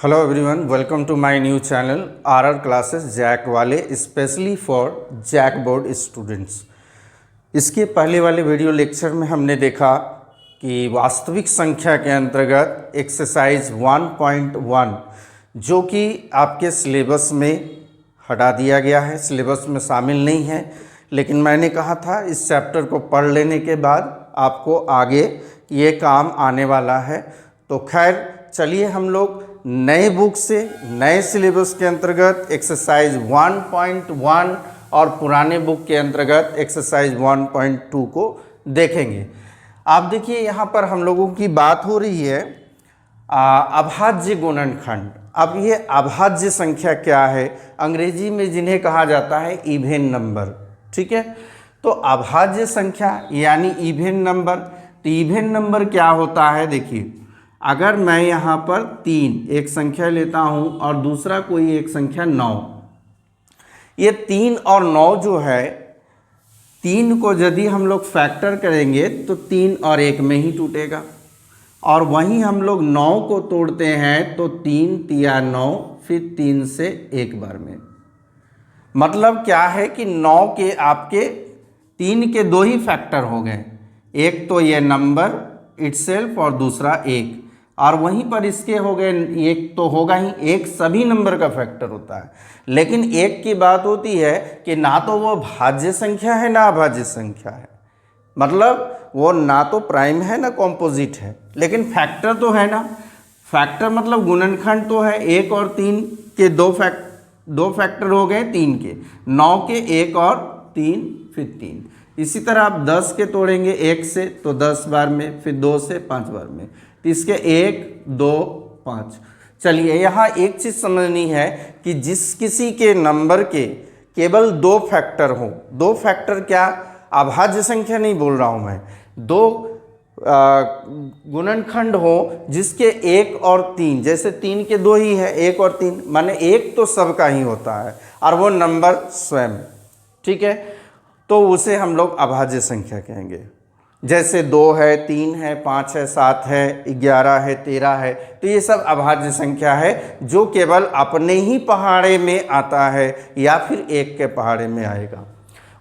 Hello everyone, welcome to my new channel RR classes JAC वाले, specially for JAC board students. इसके पहले वाले video lecture में हमने देखा कि वास्तविक संख्या के अंतर्गत एक्सरसाइज 1.1 जो कि आपके सिलेबस में हटा दिया गया है, सिलेबस में शामिल नहीं है, लेकिन मैंने कहा था इस चैप्टर को पढ़ लेने के बाद आपको आगे ये काम आने वाला है। तो खैर चलिए हम लोग नए बुक से नए सिलेबस के अंतर्गत एक्सरसाइज 1.1 और पुराने बुक के अंतर्गत एक्सरसाइज 1.2 को देखेंगे। आप देखिए यहाँ पर हम लोगों की बात हो रही है अभाज्य गुणनखंड। अब ये अभाज्य संख्या क्या है, अंग्रेजी में जिन्हें कहा जाता है इवेन नंबर। ठीक है, तो अभाज्य संख्या यानी इवेन नंबर। तो इवेन नंबर क्या होता है, देखिए अगर मैं यहाँ पर 3 एक संख्या लेता हूँ और दूसरा कोई एक संख्या 9, ये 3 और 9 जो है, 3 को यदि हम लोग फैक्टर करेंगे तो 3 और 1 में ही टूटेगा, और वहीं हम लोग 9 को तोड़ते हैं तो 3 तिया 9, फिर 3 से एक बार में। मतलब क्या है कि 9 के आपके 3 के 2 ही फैक्टर हो गए, एक तो ये नंबर इटसेल्फ और दूसरा 1, और वहीं पर इसके हो गए, एक तो होगा ही, एक सभी नंबर का फैक्टर होता है। लेकिन एक की बात होती है कि ना तो वो भाज्य संख्या है ना अभाज्य संख्या है, मतलब वो ना तो प्राइम है ना कॉम्पोजिट है, लेकिन फैक्टर तो है ना। फैक्टर मतलब गुणनखंड तो है, 1 और 3 के 2 फैक्टर हो गए 3 के, 9 के 1 और 3 फिर 3। इसी तरह आप 10 के तोड़ेंगे 1 से तो 10 बार में, फिर 2 से 5 बार में, तो इसके 1 2 5। चलिए यहाँ एक चीज़ समझनी है कि जिस किसी के नंबर के केवल 2 फैक्टर हो, 2 फैक्टर क्या, अभाज्य संख्या नहीं बोल रहा हूँ मैं, 2 गुणनखंड हो जिसके 1 और 3, जैसे 3 के 2 ही है, 1 और 3, माने 1 तो सबका ही होता है और वो नंबर स्वयं। ठीक है, तो उसे हम लोग अभाज्य संख्या कहेंगे। जैसे 2 है, 3 है, 5 है, 7 है, 11 है, 13 है, तो ये सब अभाज्य संख्या है जो केवल अपने ही पहाड़े में आता है या फिर एक के पहाड़े में आएगा।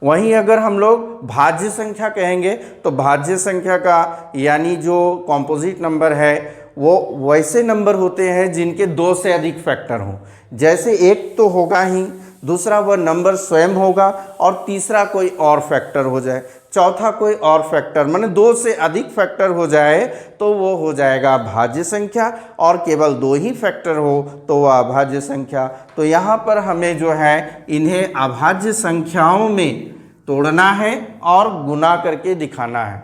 वहीं अगर हम लोग भाज्य संख्या कहेंगे तो भाज्य संख्या का यानी जो कॉम्पोजिट नंबर है वो वैसे नंबर होते हैं जिनके 2 से अधिक फैक्टर हों। जैसे एक तो होगा ही, दूसरा वह नंबर स्वयं होगा, और तीसरा कोई और फैक्टर हो जाए, चौथा कोई और फैक्टर, माने 2 से अधिक फैक्टर हो जाए तो वो हो जाएगा भाज्य संख्या, और केवल 2 ही फैक्टर हो तो वह अभाज्य संख्या। तो यहाँ पर हमें जो है इन्हें अभाज्य संख्याओं में तोड़ना है और गुना करके दिखाना है।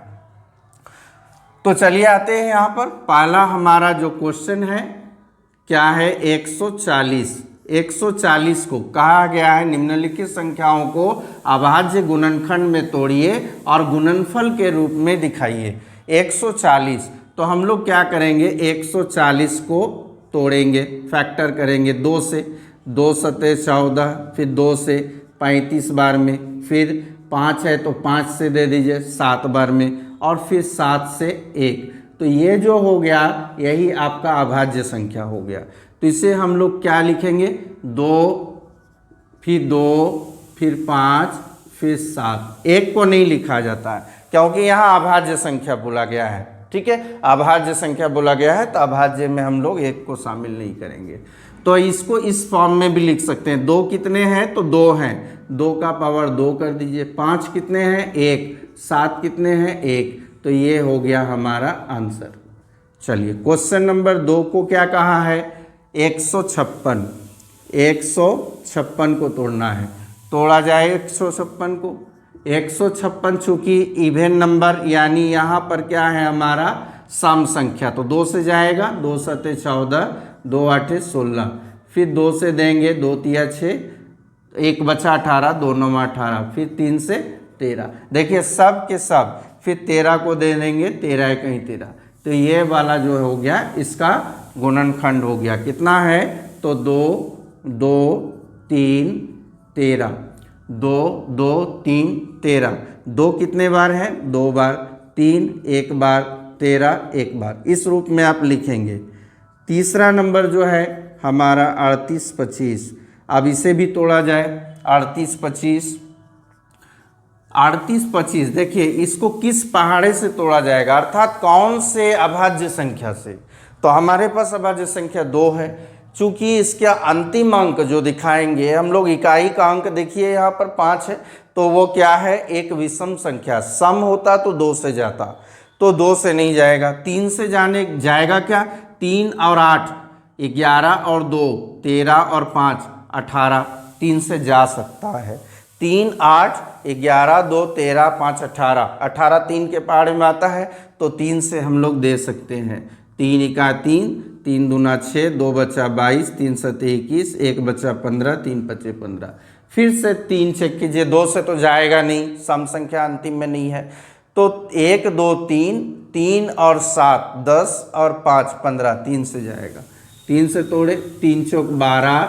तो चलिए आते हैं यहाँ पर, पहला हमारा जो क्वेश्चन है क्या है, 140। 140 को कहा गया है निम्नलिखित संख्याओं को अभाज्य गुणनखंड में तोड़िए और गुणनफल के रूप में दिखाइए। 140, तो हम लोग क्या करेंगे, 140 को तोड़ेंगे, फैक्टर करेंगे 2 से, 2 सते 14, फिर 2 से 35 बार में, फिर 5 है तो 5 से दे दीजिए 7 बार में, और फिर 7 से 1। तो ये जो हो गया यही आपका अभाज्य संख्या हो गया। तो इसे हम लोग क्या लिखेंगे, 2 फिर 2 फिर 5 फिर 7। 1 को नहीं लिखा जाता है क्योंकि यहाँ अभाज्य संख्या बोला गया है। ठीक है, अभाज्य संख्या बोला गया है तो अभाज्य में हम लोग 1 को शामिल नहीं करेंगे। तो इसको इस फॉर्म में भी लिख सकते हैं। 2 कितने हैं तो 2 हैं, 2 का पावर 2 कर दीजिए। 5 कितने हैं 1, 7 कितने हैं 1, तो ये हो गया हमारा आंसर। चलिए क्वेश्चन नंबर 2 को क्या कहा है, 156। 156 को तोड़ना है, तोड़ा जाए 156 को। 156 चूँकि इवेन नंबर यानी यहाँ पर क्या है हमारा सम संख्या, तो 2 से जाएगा, 2 सते 14, 2 आठे 16, फिर 2 से देंगे, 2 तिया 6, 1 बचा 18, 2 नौ 18, फिर 3 से 13। देखिए सब के सब, फिर 13 को दे देंगे, 13 कहीं 13, तो ये वाला जो हो गया इसका गुणनखंड हो गया। कितना है तो 2 2 3 13, 2 2 3 13, 2 कितने बार है 2 बार, 3 1 बार, 13 1 बार, इस रूप में आप लिखेंगे। तीसरा नंबर जो है हमारा 38 25। अब इसे भी तोड़ा जाए। 38 25, 38 25, देखिए इसको किस पहाड़े से तोड़ा जाएगा, अर्थात कौन से अभाज्य संख्या से। तो हमारे पास अभाज्य संख्या 2 है। चूंकि इसका अंतिम अंक जो दिखाएंगे हम लोग, इकाई का अंक देखिए यहाँ पर 5 है, तो वो क्या है, एक विषम संख्या। सम होता तो 2 से जाता, तो 2 से नहीं जाएगा। 3 से जाएगा क्या, 3 और 8 11 और 2 13 और 5 18, 3 से जा सकता है। 3 8 11 2 13 5 18, 18 3 के पहाड़े में आता है, तो 3 से हम लोग दे सकते हैं। 3 एका 3, 3 दूना 6, 2 बचा 22, 3 सते 21, 1 बचा 15, 3 पचे 15। फिर से 3 चेक कीजिए, 2 से तो जाएगा नहीं, सम संख्या अंतिम में नहीं है। तो 1 2 3, 3 और 7 10 और 5 15, 3 से जाएगा। 3 से तोड़े, 3 चौक 12,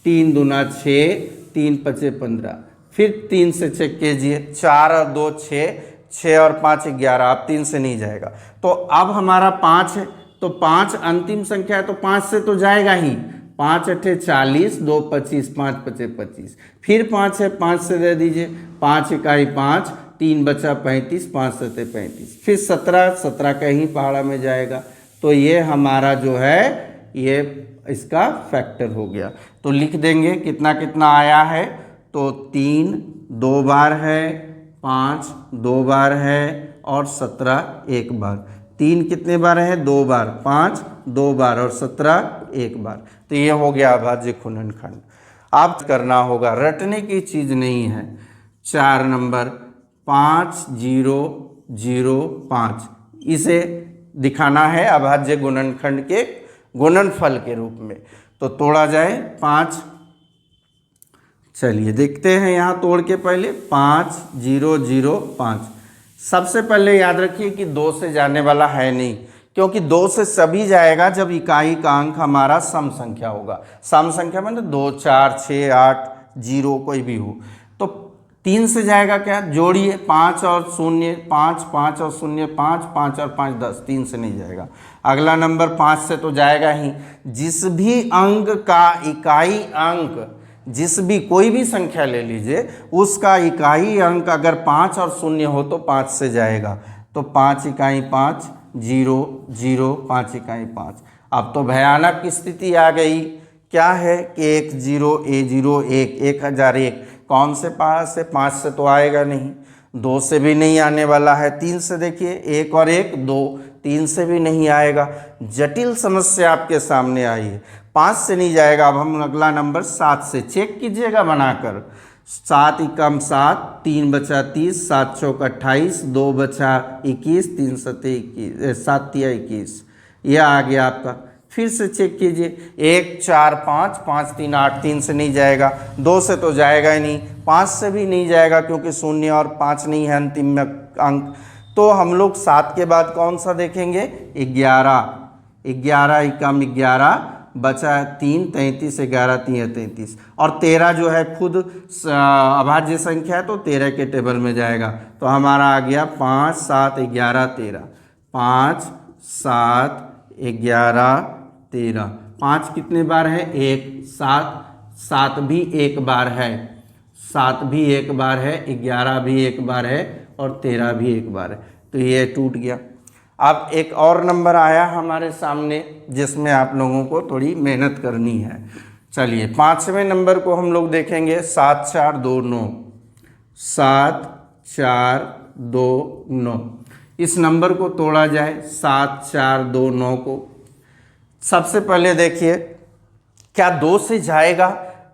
3 दूना 6, 3 पचे 15। फिर 3 से चेक कीजिए, 4 और 2 6, 6 और 5 11, अब 3 से नहीं जाएगा। तो अब हमारा 5 है, तो 5 अंतिम संख्या है, तो 5 से तो जाएगा ही। 5 अठे 40, 2 25, 5 पचे 25। फिर 5 है, 5 से दे दीजिए। 5 इकाई 5, 3 बचा 35, 5 सते 35। फिर 17, 17 का ही पहाड़ा में जाएगा। तो ये हमारा जो है ये इसका फैक्टर हो गया। तो लिख देंगे कितना कितना आया है। तो 3 2 बार है, 5 2 बार है और 17 1 बार। 3 कितने बार है, 2 बार, 5 2 बार और 17 1 बार। तो ये हो गया अभाज्य गुणनखंड। आप करना होगा, रटने की चीज़ नहीं है। 4 नंबर 5 0 0 5, इसे दिखाना है अभाज्य गुणनखंड के गुणनफल के रूप में। तो तोड़ा जाए 5, चलिए देखते हैं यहाँ तोड़ के। पहले 5 0 0 5। सबसे पहले याद रखिए कि 2 से जाने वाला है नहीं, क्योंकि 2 से सभी जाएगा जब इकाई का अंक हमारा सम संख्या होगा। सम संख्या मतलब 2 4 6 8 0 कोई भी हो। तो 3 से जाएगा क्या, जोड़िए 5 और 0 5, 5 और 0 5, 5 और 5 10, 3 से नहीं जाएगा। अगला नंबर 5 से तो जाएगा ही। जिस भी अंक का इकाई अंक, जिस भी कोई भी संख्या ले लीजिए, उसका इकाई अंक अगर 5 और 0 हो तो 5 से जाएगा। तो 5 इकाई 5 0 0 5 इकाई 5। अब तो भयानक स्थिति आ गई। क्या है कि 1 0 A0 1 1001, कौन से पास से, 5 से तो आएगा नहीं, 2 से भी नहीं आने वाला है। 3 से देखिए, 1 और 1 2, 3 से भी नहीं आएगा। जटिल समस्या आपके सामने आई है। 5 से नहीं जाएगा। अब हम अगला नंबर 7 से चेक कीजिएगा बनाकर। 7 एकम 7, 3 बचा 30, 7 चौक 28, 2 बचा 21, 3 सते 21, 7 तिया 21, यह आ गया आपका। फिर से चेक कीजिए, 1 4 5, 5 3 8, 3 से नहीं जाएगा। 2 से तो जाएगा ही नहीं, 5 से भी नहीं जाएगा क्योंकि 0 और 5 नहीं है अंतिम में अंक। तो हम लोग 7 के बाद कौन सा देखेंगे, 11। 11 एकम 11, बचा 3 33, 11 3 33, और 13 जो है खुद अभाज्य संख्या है, तो 13 के टेबल में जाएगा। तो हमारा आ गया 5 7 11 13, 5 7 11 13। 5 कितने बार है, 1 7, 7 भी 1 बार है, 7 भी 1 बार है, 11 भी 1 बार है और 13 भी 1 बार है। तो ये टूट गया। अब एक और नंबर आया हमारे सामने जिसमें आप लोगों को थोड़ी मेहनत करनी है। चलिए 5वें नंबर को हम लोग देखेंगे। 7 4 2 9, 7 4 2 9। इस नंबर को तोड़ा जाए 7 4 2 9 को। सबसे पहले देखिए, क्या 2 से जाएगा,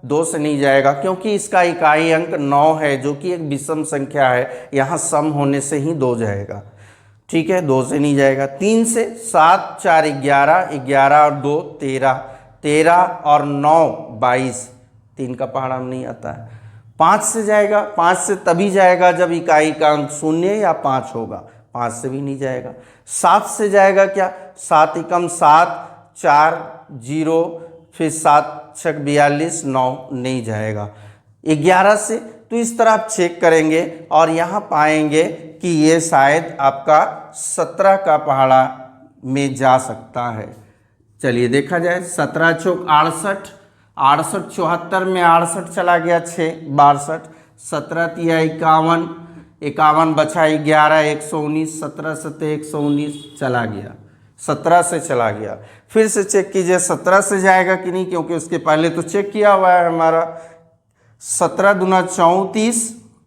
2 से नहीं जाएगा क्योंकि इसका इकाई अंक 9 है जो कि एक विषम संख्या है। यहाँ सम होने से ही 2 जाएगा, ठीक है, 2 से नहीं जाएगा। 3 से, 7 4 11, 11 और 2 13, 13 और 9 22, 3 का पहाड़ा में नहीं आता है। 5 से जाएगा, 5 से तभी जाएगा जब इकाई का अंक 0 या 5 होगा, 5 से भी नहीं जाएगा। 7 से जाएगा क्या, 7 एकम 7 4 0, फिर 7 6 42 9, नहीं जाएगा। 11 से, तो इस तरह आप चेक करेंगे और यहाँ पाएंगे कि ये शायद आपका 17 का पहाड़ा में जा सकता है। चलिए देखा जाए, 17 चौक 68, 68 74 में 68 चला गया, 6 62, 17 तिया 51, 51 बचा 11, 119, 17 सत्ते 119 चला गया, 17 से चला गया। फिर से चेक कीजिए 17 से जाएगा कि नहीं, क्योंकि उसके पहले तो चेक किया हुआ है हमारा। 17 दूना 34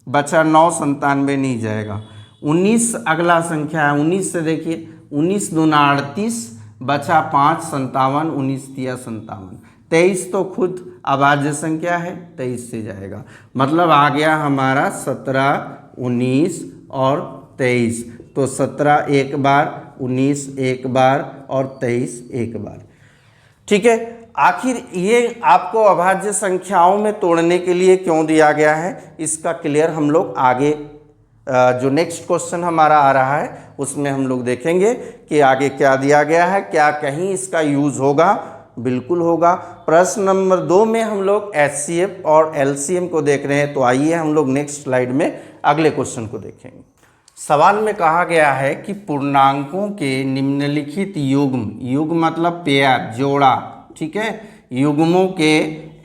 बचा 9, 97 नहीं जाएगा। 19 अगला संख्या है, 19 से देखिए, 19 दूना 38 बचा 5, 57, 19 तिया 57। 23 तो खुद अभाज्य संख्या है, 23 से जाएगा। मतलब आ गया हमारा 17, 19 और 23। तो 17 एक बार, 19 एक बार और 23 एक बार। ठीक है, आखिर ये आपको अभाज्य संख्याओं में तोड़ने के लिए क्यों दिया गया है, इसका क्लियर हम लोग आगे जो नेक्स्ट क्वेश्चन हमारा आ रहा है उसमें हम लोग देखेंगे कि आगे क्या दिया गया है, क्या कहीं इसका यूज होगा। बिल्कुल होगा। प्रश्न नंबर 2 में हम लोग HCF और LCM को देख रहे हैं। तो आइए हम लोग नेक्स्ट स्लाइड में अगले क्वेश्चन को देखेंगे। सवाल में कहा गया है कि पूर्णांकों के निम्नलिखित युग्म, युग्म मतलब पेयर, जोड़ा, ठीक है, युग्मों के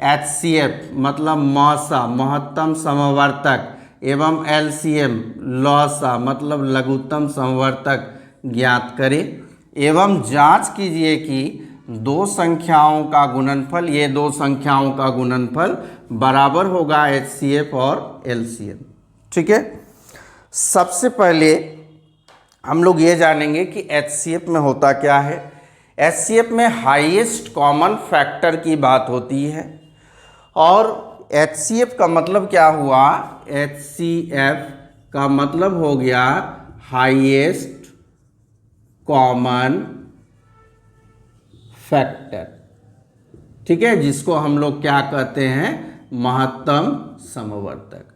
HCF मतलब मौसा, महत्तम समवर्तक, एवं LCM लौसा मतलब लघुत्तम समवर्तक ज्ञात करें, एवं जांच कीजिए कि दो संख्याओं का गुणनफल, ये दो संख्याओं का गुणनफल बराबर होगा HCF और LCM। ठीक है, सबसे पहले हम लोग ये जानेंगे कि HCF में होता क्या है। HCF में हाईएस्ट कॉमन फैक्टर की बात होती है। और HCF का मतलब क्या हुआ, HCF का मतलब हो गया हाईएस्ट कॉमन फैक्टर। ठीक है, जिसको हम लोग क्या कहते हैं, महत्तम समवर्तक।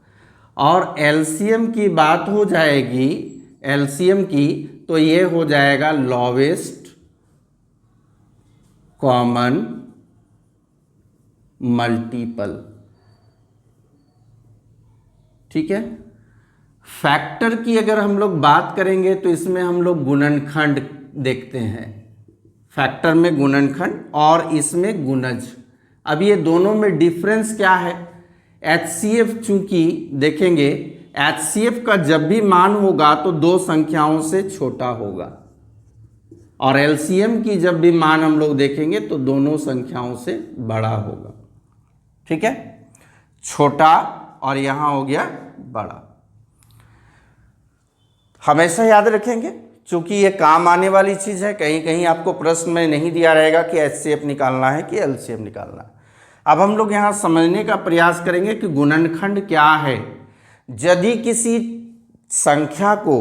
और LCM की बात हो जाएगी, LCM की, तो ये हो जाएगा लोवेस्ट कॉमन मल्टीपल। ठीक है, फैक्टर की अगर हम लोग बात करेंगे तो इसमें हम लोग गुणनखंड देखते हैं, फैक्टर में गुणनखंड और इसमें गुणज। अब ये दोनों में डिफरेंस क्या है। HCF चूंकि देखेंगे, HCF का जब भी मान होगा तो दो संख्याओं से छोटा होगा, और LCM की जब भी मान हम लोग देखेंगे तो दोनों संख्याओं से बड़ा होगा। ठीक है, छोटा और यहां हो गया बड़ा। हमेशा याद रखेंगे, चूंकि ये काम आने वाली चीज है। कहीं कहीं आपको प्रश्न में नहीं दिया रहेगा कि HCF निकालना है कि LCM निकालना है। अब हम लोग यहां समझने का प्रयास करेंगे कि गुणनखंड क्या है। यदि किसी संख्या को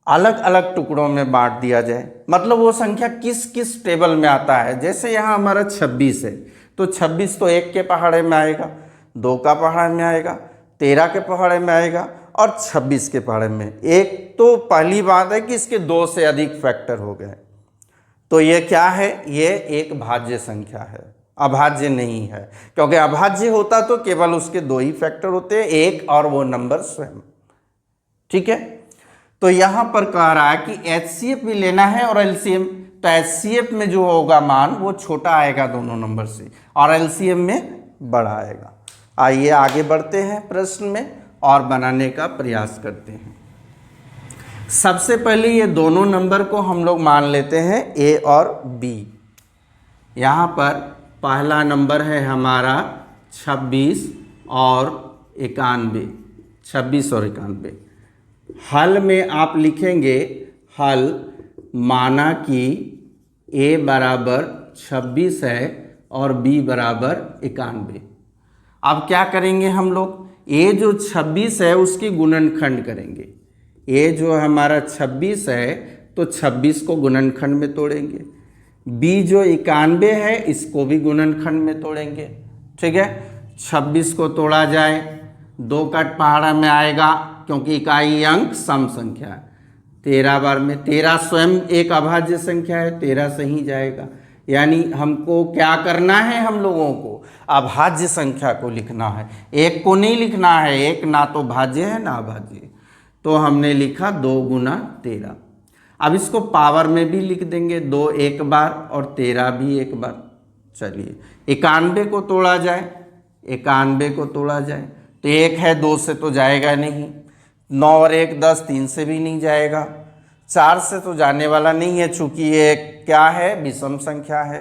अलग अलग टुकड़ों में बांट दिया जाए, मतलब वो संख्या किस किस टेबल में आता है। जैसे यहाँ हमारा 26 है, तो 26 तो 1 के पहाड़े में आएगा, 2 का पहाड़े में आएगा, 13 के पहाड़े में आएगा और 26 के पहाड़े में। एक तो पहली बात है कि इसके 2 से अधिक फैक्टर हो गए, तो ये क्या है, ये एक भाज्य संख्या है, अभाज्य नहीं है। क्योंकि अभाज्य होता तो केवल उसके 2 ही फैक्टर होते, एक और वो नंबर स्वयं। ठीक है, तो यहां पर कह रहा है कि HCF भी लेना है और LCM। तो HCF में जो होगा मान वो छोटा आएगा दोनों नंबर से, और LCM में बड़ा आएगा। आइए आगे बढ़ते हैं प्रश्न में और बनाने का प्रयास करते हैं। सबसे पहले ये दोनों नंबर को हम लोग मान लेते हैं A और B। यहाँ पर पहला नंबर है हमारा 26 और 91, 26 और 91। हल में आप लिखेंगे, हल माना कि A बराबर 26 है और B बराबर 91। अब क्या करेंगे हम लोग, A जो 26 है उसकी गुणनखंड करेंगे। A जो हमारा 26 है तो 26 को गुणनखंड में तोड़ेंगे। B जो 91 है इसको भी गुणनखंड में तोड़ेंगे। ठीक है, 26 को तोड़ा जाए, 2 का पहाड़ा में आएगा क्योंकि इकाई अंक सम संख्या है। 13 बार में 13 स्वयं एक अभाज्य संख्या है, 13 से ही जाएगा। यानी हमको क्या करना है, हम लोगों को अभाज्य संख्या को लिखना है, एक को नहीं लिखना है। एक ना तो भाज्य है ना अभाज्य, तो हमने लिखा 2 गुना 13। अब इसको पावर में भी लिख देंगे, 2 एक बार और 13 भी एक बार। चलिए 91 को तोड़ा जाए, 91 को तोड़ा जाए तो 1 है, 2 से तो जाएगा नहीं, 9 और 1 10, 3 से भी नहीं जाएगा, 4 से तो जाने वाला नहीं है चूंकि ये क्या है, विषम संख्या है।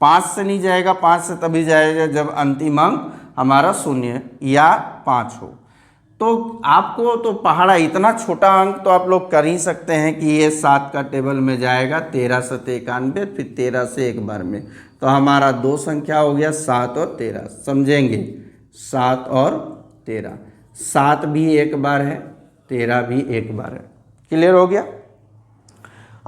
5 से नहीं जाएगा, 5 से तभी जाएगा जब अंतिम अंक हमारा 0 या 5 हो। तो आपको तो पहाड़ा इतना छोटा अंक तो आप लोग कर ही सकते हैं कि ये 7 का टेबल में जाएगा, 13 से 91, फिर 13 से एक बार में, तो हमारा 2 संख्या हो गया 7 और 13। समझेंगे, 7 और 13, 7 भी एक बार है, 13 भी एक बार है। क्लियर हो गया।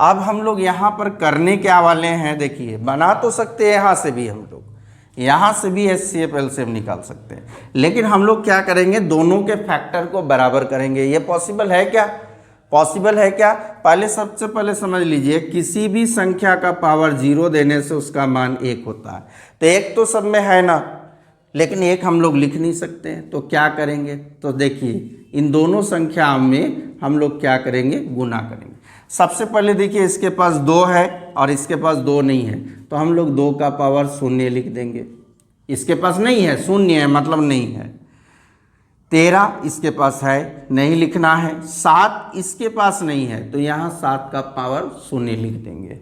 अब हम लोग यहाँ पर करने क्या वाले हैं, देखिए बना तो सकते हैं यहाँ से भी, हम लोग यहाँ से भी HCF LCM निकाल सकते हैं, लेकिन हम लोग क्या करेंगे, दोनों के फैक्टर को बराबर करेंगे। ये पॉसिबल है क्या, पॉसिबल है क्या? पहले सबसे पहले समझ लीजिए, किसी भी संख्या का पावर 0 देने से उसका मान 1 होता है। तो 1 तो सब में है ना, लेकिन 1 हम लोग लिख नहीं सकते हैं, तो क्या करेंगे, तो देखिए इन दोनों संख्याओं में हम लोग क्या करेंगे, गुना करेंगे। सबसे पहले देखिए इसके पास 2 है और इसके पास 2 नहीं है, तो हम लोग 2 का पावर 0 लिख देंगे। इसके पास नहीं है, 0 है मतलब नहीं है। 13 इसके पास है, नहीं लिखना है। 7 इसके पास नहीं है, तो यहाँ 7 का पावर 0 लिख देंगे।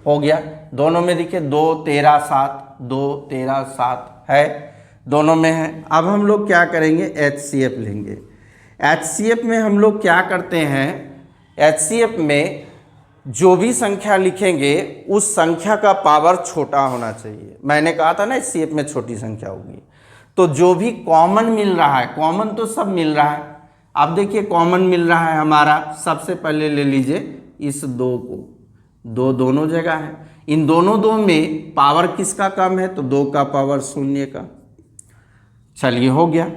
हो गया। दोनों में देखिए 2 13 7, 2 13 7 है, दोनों में है। अब हम लोग क्या करेंगे, HCF लेंगे। HCF में हम लोग क्या करते हैं, HCF में जो भी संख्या लिखेंगे उस संख्या का पावर छोटा होना चाहिए। मैंने कहा था ना HCF में छोटी संख्या होगी, तो जो भी कॉमन मिल रहा है, कॉमन तो सब मिल रहा है। अब देखिए कॉमन मिल रहा है हमारा, सबसे पहले ले लीजिए इस 2 को, 2 दोनों जगह है। इन दोनों 2 में पावर किसका कम है, तो 2 का पावर 0 का। चलिए हो गया।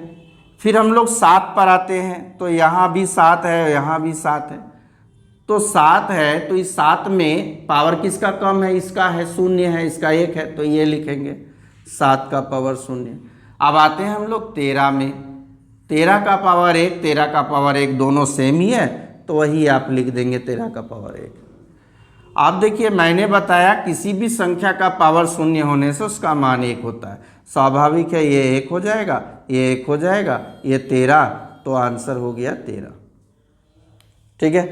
फिर हम लोग 7 पर आते हैं, तो यहाँ भी 7 है, यहाँ भी 7 है, तो 7 है, तो इस 7 में पावर किसका कम है, इसका है, 0 है, इसका 1 है, तो ये लिखेंगे 7 का पावर 0। अब आते हैं हम लोग 13 में, 13 का पावर 1, 13 का पावर 1 दोनों सेम ही है, तो वही आप लिख देंगे 13 का पावर 1। आप देखिए मैंने बताया किसी भी संख्या का पावर 0 होने से उसका मान 1 होता है। स्वाभाविक है, ये 1 हो जाएगा, ये 1 हो जाएगा, ये 13, तो आंसर हो गया 13। ठीक है,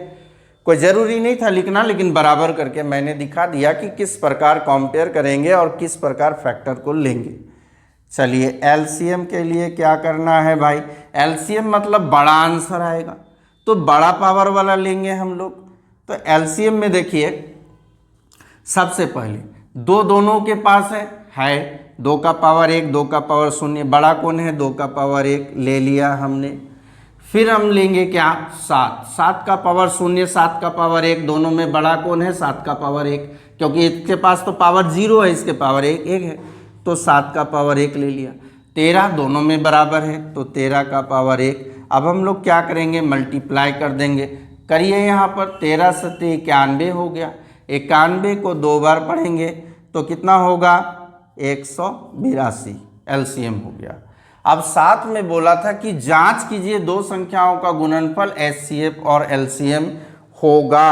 कोई ज़रूरी नहीं था लिखना, लेकिन बराबर करके मैंने दिखा दिया कि किस प्रकार कंपेयर करेंगे और किस प्रकार फैक्टर को लेंगे। चलिए LCM के लिए क्या करना है भाई, LCM मतलब बड़ा आंसर आएगा, तो बड़ा पावर वाला लेंगे हम लोग। तो LCM में देखिए सबसे पहले 2 दोनों के पास है 2 का पावर 1, 2 का पावर 0, बड़ा कौन है, 2 का पावर 1 ले लिया हमने। फिर हम लेंगे क्या, 7, 7 का पावर 0, 7 का पावर 1, दोनों में बड़ा कौन है, 7 का पावर 1, क्योंकि इसके पास तो पावर 0 है, इसके पावर 1 है, तो 7 का पावर 1 ले लिया। 13 दोनों में बराबर है, तो 13 का पावर 1। अब हम लोग क्या करेंगे, मल्टीप्लाई कर देंगे। करिए यहाँ पर 13 से 91 हो गया, 91 को 2 बार पढ़ेंगे तो कितना होगा, 182 LCM हो गया। अब साथ में बोला था कि जांच कीजिए 2 संख्याओं का गुणनफल HCF और LCM होगा।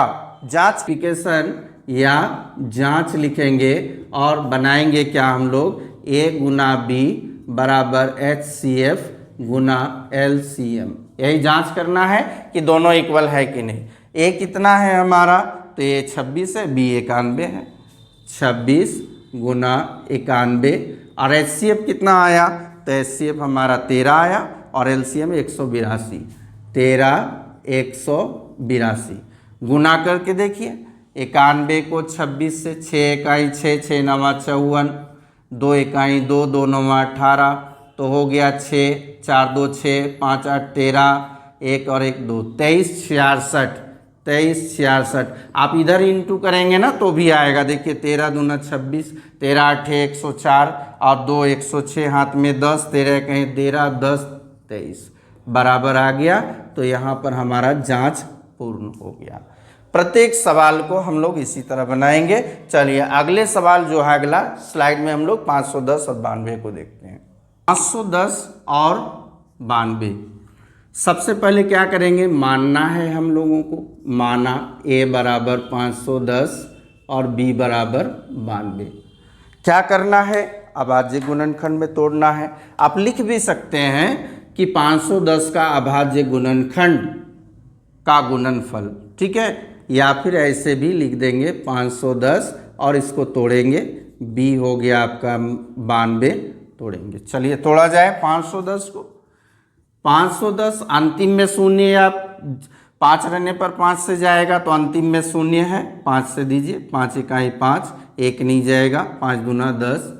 जांचिफिकेशन या जांच लिखेंगे और बनाएंगे क्या हम लोग, A गुना B बराबर HCF गुना LCM। यही जांच करना है कि दोनों इक्वल है कि नहीं। A कितना है हमारा, तो ये 26 है, B 91 है, 26 गुना 91, और HCF कितना आया, तो HCF हमारा 13 आया और LCM 182, 13 182। गुना करके देखिए 91 को 26 से, 6 इकाई 6, 6 नवा 54, 2 इकाई 2, 2 नवा 18, तो हो गया 6, 4 2 6, 5 8 13, 1 और 1 2, 23 66, 23 66। आप इधर इंटू करेंगे ना तो भी आएगा। देखिए 13 दूना 26, 13 8 104 और 2 106, हाथ में 10, 13 कहीं 13, 10 23 बराबर आ गया। तो यहाँ पर हमारा जांच पूर्ण हो गया। प्रत्येक सवाल को हम लोग इसी तरह बनाएंगे। चलिए अगले सवाल जो है अगला स्लाइड में हम लोग 510 और 92 को देखते हैं। 510 और 92 सबसे पहले क्या करेंगे, मानना है हम लोगों को। माना A बराबर 510 और B बराबर 92। क्या करना है, अभाज्य गुणनखंड में तोड़ना है। आप लिख भी सकते हैं कि 510 का अभाज्य गुणनखंड का गुणनफल, ठीक है, या फिर ऐसे भी लिख देंगे 510 और इसको तोड़ेंगे, B हो गया आपका 92, तोड़ेंगे। चलिए तोड़ा जाए 510 को। 510 अंतिम में शून्य, या 5 रहने पर 5 से जाएगा तो अंतिम में शून्य है, 5 से दीजिए, 5 इकाई 5, 1 नहीं जाएगा, 5 दूना 10,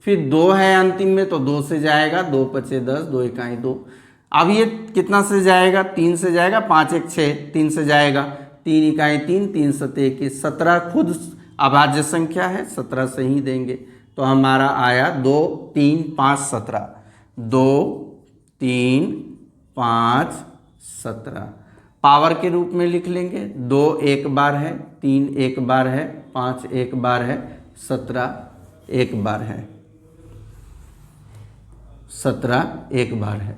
फिर 2 है अंतिम में तो 2 से जाएगा, 2 पचे 10, 2 इकाई 2। अब ये कितना से जाएगा, 3 से जाएगा, 5 1 6, 3 से जाएगा, 3 इकाई 3, 3 सते 21, 17 खुद अभाज्य संख्या है, 17 से ही देंगे तो हमारा आया 2 3 5 17, 2 3 5 17। पावर के रूप में लिख लेंगे, 2 एक बार है, 3 एक बार है, 5 एक बार है, 17 एक बार है, 17 एक बार है,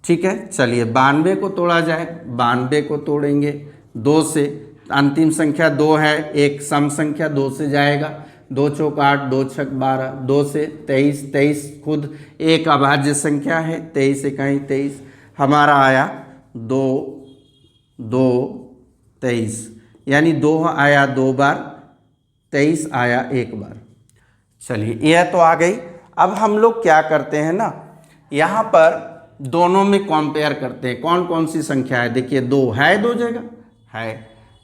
ठीक है। चलिए 92 को तोड़ा जाए, 92 को तोड़ेंगे 2 से, अंतिम संख्या 2 है, एक सम संख्या 2 से जाएगा, 2 चौक 8, 2 छक 12, 2 से 23, 23 खुद एक अभाज्य संख्या है, 23 इकाई 23, हमारा आया 2 2 23, यानी 2 आया 2 बार, 23 आया 1 बार। चलिए यह तो आ गई। अब हम लोग क्या करते हैं ना, यहाँ पर दोनों में कंपेयर करते हैं कौन कौन सी संख्या है। देखिए 2 है, 2 जगह है,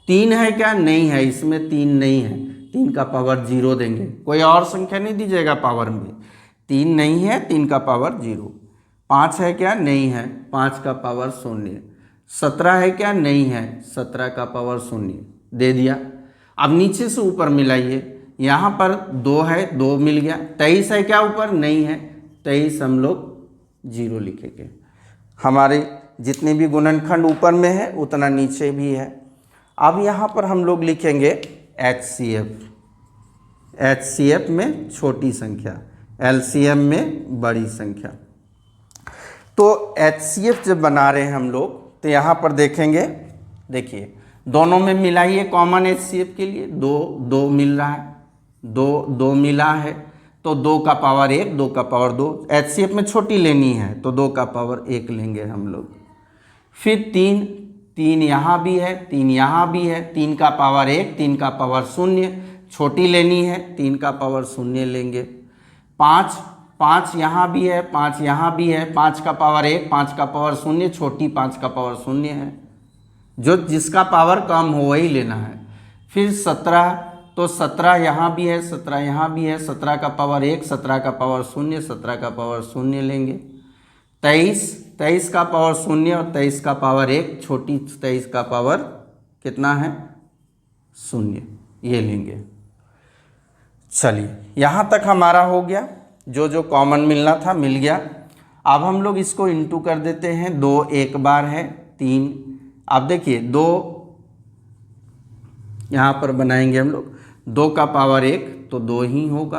3 है क्या, नहीं है, इसमें 3 नहीं है, 3 का पावर 0 देंगे, कोई और संख्या नहीं दीजिएगा पावर में, 3 नहीं है, 3 का पावर 0। 5 है क्या, नहीं है, 5 का पावर 0। 17 है क्या, नहीं है, 17 का पावर 0 दे दिया। अब नीचे से ऊपर मिलाइए, यहाँ पर 2 है, 2 मिल गया। 23 है क्या ऊपर, नहीं है, 23 हम लोग 0 लिखेंगे। हमारे जितने भी गुणनखंड ऊपर में है उतना नीचे भी है। अब यहाँ पर हम लोग लिखेंगे HCF, HCF में छोटी संख्या, LCM में बड़ी संख्या। तो HCF जब बना रहे हैं हम लोग तो यहाँ पर देखेंगे, देखिए दोनों में मिलाइए कॉमन HCF के लिए, 2 2 मिल रहा है, 2 2 मिला है तो 2 का पावर 1, 2 का पावर 2, HCF में छोटी लेनी है तो 2 का पावर 1 लेंगे हम लोग। फिर 3 3 यहाँ भी है, 3 यहाँ भी है, 3 का पावर 1, 3 का पावर 0, छोटी लेनी है, 3 का पावर 0 लेंगे। 5 5 यहाँ भी है, 5 यहाँ भी है, 5 का पावर 1, 5 का पावर 0, छोटी 5 का पावर 0 है, जो जिसका पावर कम हो वही लेना है। फिर 17, तो 17 यहाँ भी है, 17 यहाँ भी है, 17 का पावर 1, 17 का पावर 0, 17 का पावर 0 लेंगे। 23 23 का पावर 0 और 23 का पावर 1, छोटी 23 का पावर कितना है, 0, ये लेंगे। चलिए यहाँ तक हमारा हो गया, जो जो कॉमन मिलना था मिल गया। अब हम लोग इसको इंटू कर देते हैं, 2 एक बार है, 3, अब देखिए 2 यहाँ पर बनाएंगे हम लोग, 2 का पावर 1 तो 2 ही होगा,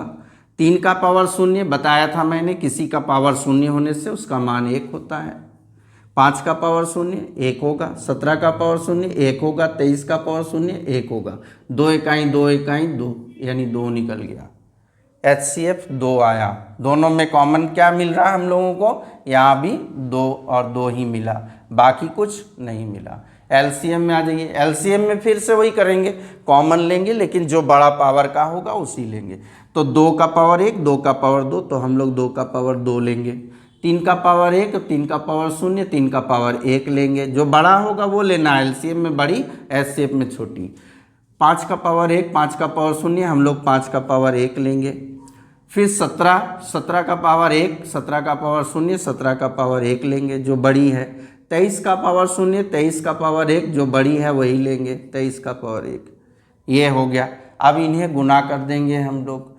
3 का पावर 0 बताया था मैंने, किसी का पावर 0 होने से उसका मान 1 होता है। 5 का पावर 0 1 होगा, 17 का पावर 0 1 होगा, 23 का पावर 0 1 होगा, 2 इकाई 2 इकाई 2, यानी 2 निकल गया। HCF 2 आया, दोनों में कॉमन क्या मिल रहा है हम लोगों को, यहाँ भी 2 और 2 ही मिला, बाकी कुछ नहीं मिला। LCM में आ जाइए, LCM में फिर से वही करेंगे, कॉमन लेंगे लेकिन जो बड़ा पावर का होगा उसी लेंगे। तो 2 का पावर 1, 2 का पावर 2, तो हम लोग 2 का पावर 2 लेंगे। 3 का पावर 1, 3 का पावर 0, 3 का पावर 1 लेंगे, जो बड़ा होगा वो लेना है, LCM में बड़ी, HCF में छोटी। 5 का पावर 1, 5 का पावर 0, हम लोग 5 का पावर 1 लेंगे। फिर 17 का पावर 1, 17 का पावर 0, 17 का पावर 1 लेंगे, जो बड़ी है। 23 का पावर 0, 23 का पावर 1, जो बड़ी है वही लेंगे, 23 का पावर 1, ये हो गया। अब इन्हें गुना कर देंगे हम लोग,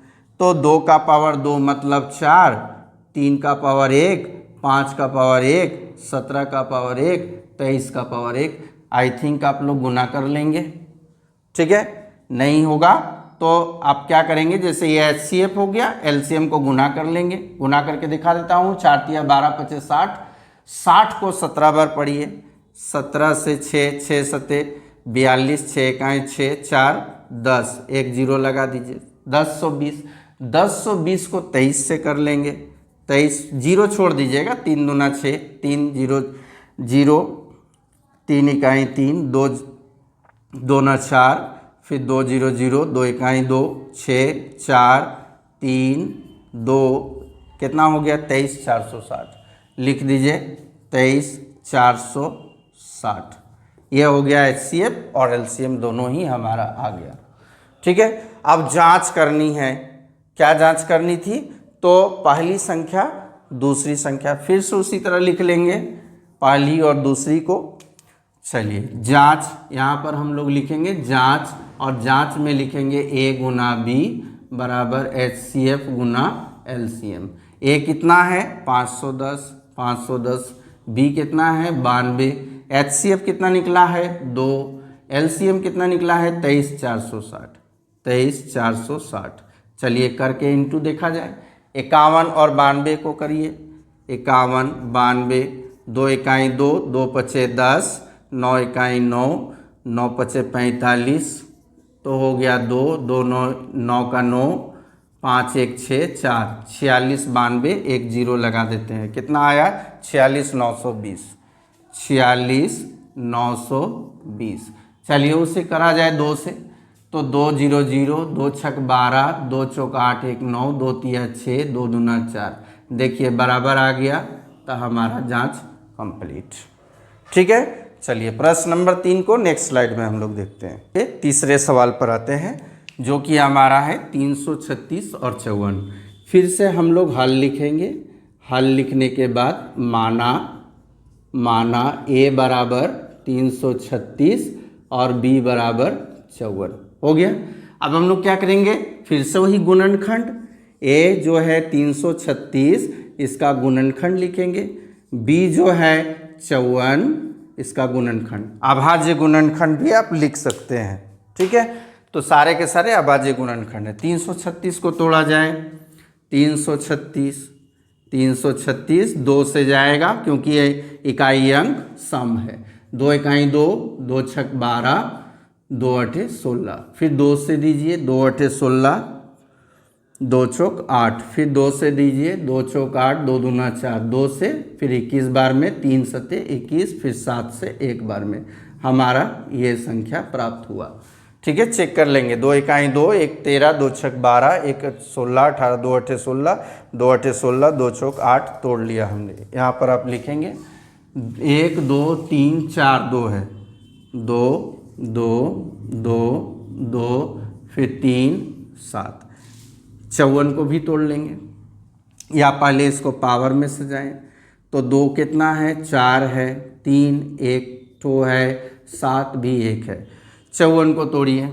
तो 2 का पावर 2 मतलब 4, 3 का पावर 1, 5 का पावर 1, 17 का पावर 1, 23 का पावर 1। आई थिंक आप लोग गुना कर लेंगे, ठीक है। नहीं होगा तो आप क्या करेंगे, जैसे ये HCF हो गया, LCM को गुना कर लेंगे। गुना करके दिखा देता हूँ, 4 तिया 12 पचे 60, 60 को 17 बार पढ़िए, 17 से 6, 6 सते 42, 6 इकाई 6, 4, 10, एक जीरो लगा दीजिए, 1020। 1020 को 23 से कर लेंगे, 23 जीरो छोड़ दीजिएगा, 3 दूना 6, 3 जीरो जीरो, 3 इकाई 3, 2 दूना 4, फिर 2 जीरो जीरो, 2 इकाई 2, 6, 4, 3, 2, कितना हो गया 23,460, लिख दीजिए 23,460। यह हो गया HCF और LCM दोनों ही हमारा आ गया। ठीक है, अब जांच करनी है, क्या जांच करनी थी, तो पहली संख्या दूसरी संख्या फिर से उसी तरह लिख लेंगे, पहली और दूसरी को। चलिए जांच, यहाँ पर हम लोग लिखेंगे जांच, और जांच में लिखेंगे A गुना B बराबर HCF गुना LCM। A कितना है 510, 510, B कितना है 92, HCF कितना निकला है 2, LCM कितना निकला है 23,460, 23,460। चलिए करके इंटू देखा जाए, 51 और 92 को करिए, 51, 92, 2 इकाई 2, 2 पचे 10, 9 इकाई 9, 9 पचे 45, तो हो गया 2, 2 9, 9 का 9, 5 1 6 4, 46, 92, एक जीरो लगा देते हैं, कितना आया 46,920, 46,920। चलिए उसे करा जाए 2 से, तो 2 0 0, 2 छक 12, 2 चौक 8, 1 9, 2 तिया 6, 2 दूना 4, देखिए बराबर आ गया, तो हमारा जांच कंप्लीट। ठीक है, चलिए प्रश्न नंबर 3 को नेक्स्ट स्लाइड में हम लोग देखते हैं। ये तीसरे सवाल पर आते हैं, जो कि हमारा है 336 और 54। फिर से हम लोग हल लिखेंगे, हल लिखने के बाद माना A बराबर 336 और B बराबर 54 हो गया। अब हम लोग क्या करेंगे, फिर से वही गुणनखंड, A जो है 336 इसका गुणनखंड लिखेंगे, B जो है 54 इसका गुणनखंड, अभाज्य गुणनखंड भी आप लिख सकते हैं। ठीक है, तो सारे के सारे अभाज्य गुणनखंड है। 336 को तोड़ा जाए, 336 2 से जाएगा, क्योंकि ये इकाई अंक सम है, 2 इकाई 2, 2 छक 12, 2 अठे 16, फिर 2 से दीजिए, 2 अठे 16, 2 चौक 8, फिर 2 से दीजिए, 2 चौक 8, 2 दूना 4, 2 से फिर 21 बार में, 3 सते 21, फिर 7 से एक बार में हमारा ये संख्या प्राप्त हुआ। ठीक है, चेक कर लेंगे, 2 इकाई 2, 1 13, 2 छक 12, 1 16, 18, 2 अठे 16, 2 अठे 16, 2 चौक 8 तोड़ लिया हमने। यहाँ पर आप लिखेंगे 1 2 3 4 2 है, 2 2 2 2, फिर 3 7, 54 को भी तोड़ लेंगे, या पहले इसको पावर में सजाएं, तो 2 कितना है 4 है, 3 1 ठो है, 7 भी 1 है। 54 को तोड़िए,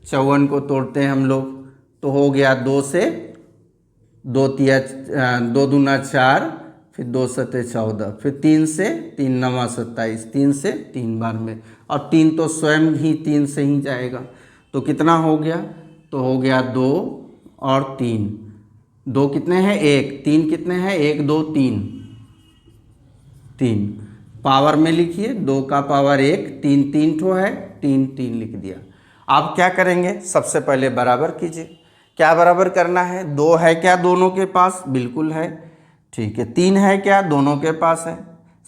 54 को तोड़ते हैं हम लोग, तो हो गया 2 से 2 तिया 2 दूना 4, फिर 2 सते 14, फिर 3 से 3 नवा 27, 3 से 3 बार में, और 3 तो स्वयं ही 3 से ही जाएगा, तो कितना हो गया, तो हो गया 2 और 3, 2 कितने हैं 1, 3 कितने हैं 1 2 3, 3 पावर में लिखिए, 2 का पावर 1, 3 3 ठो है, 3 3 लिख दिया। अब क्या करेंगे, सबसे पहले बराबर कीजिए, क्या बराबर करना है, 2 है क्या दोनों के पास, बिल्कुल है। ठीक है, 3 है क्या दोनों के पास है,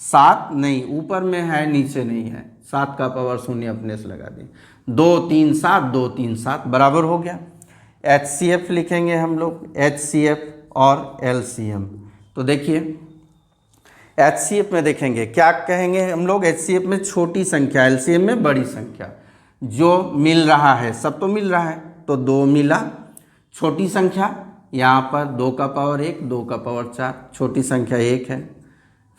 7 नहीं, ऊपर में है नीचे नहीं है, 7 का पावर 0 अपने से लगा दें, 2 3 7, 2 3 7 बराबर हो गया। HCF लिखेंगे हम लोग, HCF और LCM, तो देखिए HCF में देखेंगे क्या कहेंगे हम लोग, HCF में छोटी संख्या, LCM में बड़ी संख्या, जो मिल रहा है सब तो मिल रहा है, तो 2 मिला, छोटी संख्या यहाँ पर 2 का पावर 1, 2 का पावर 4, छोटी संख्या 1 है,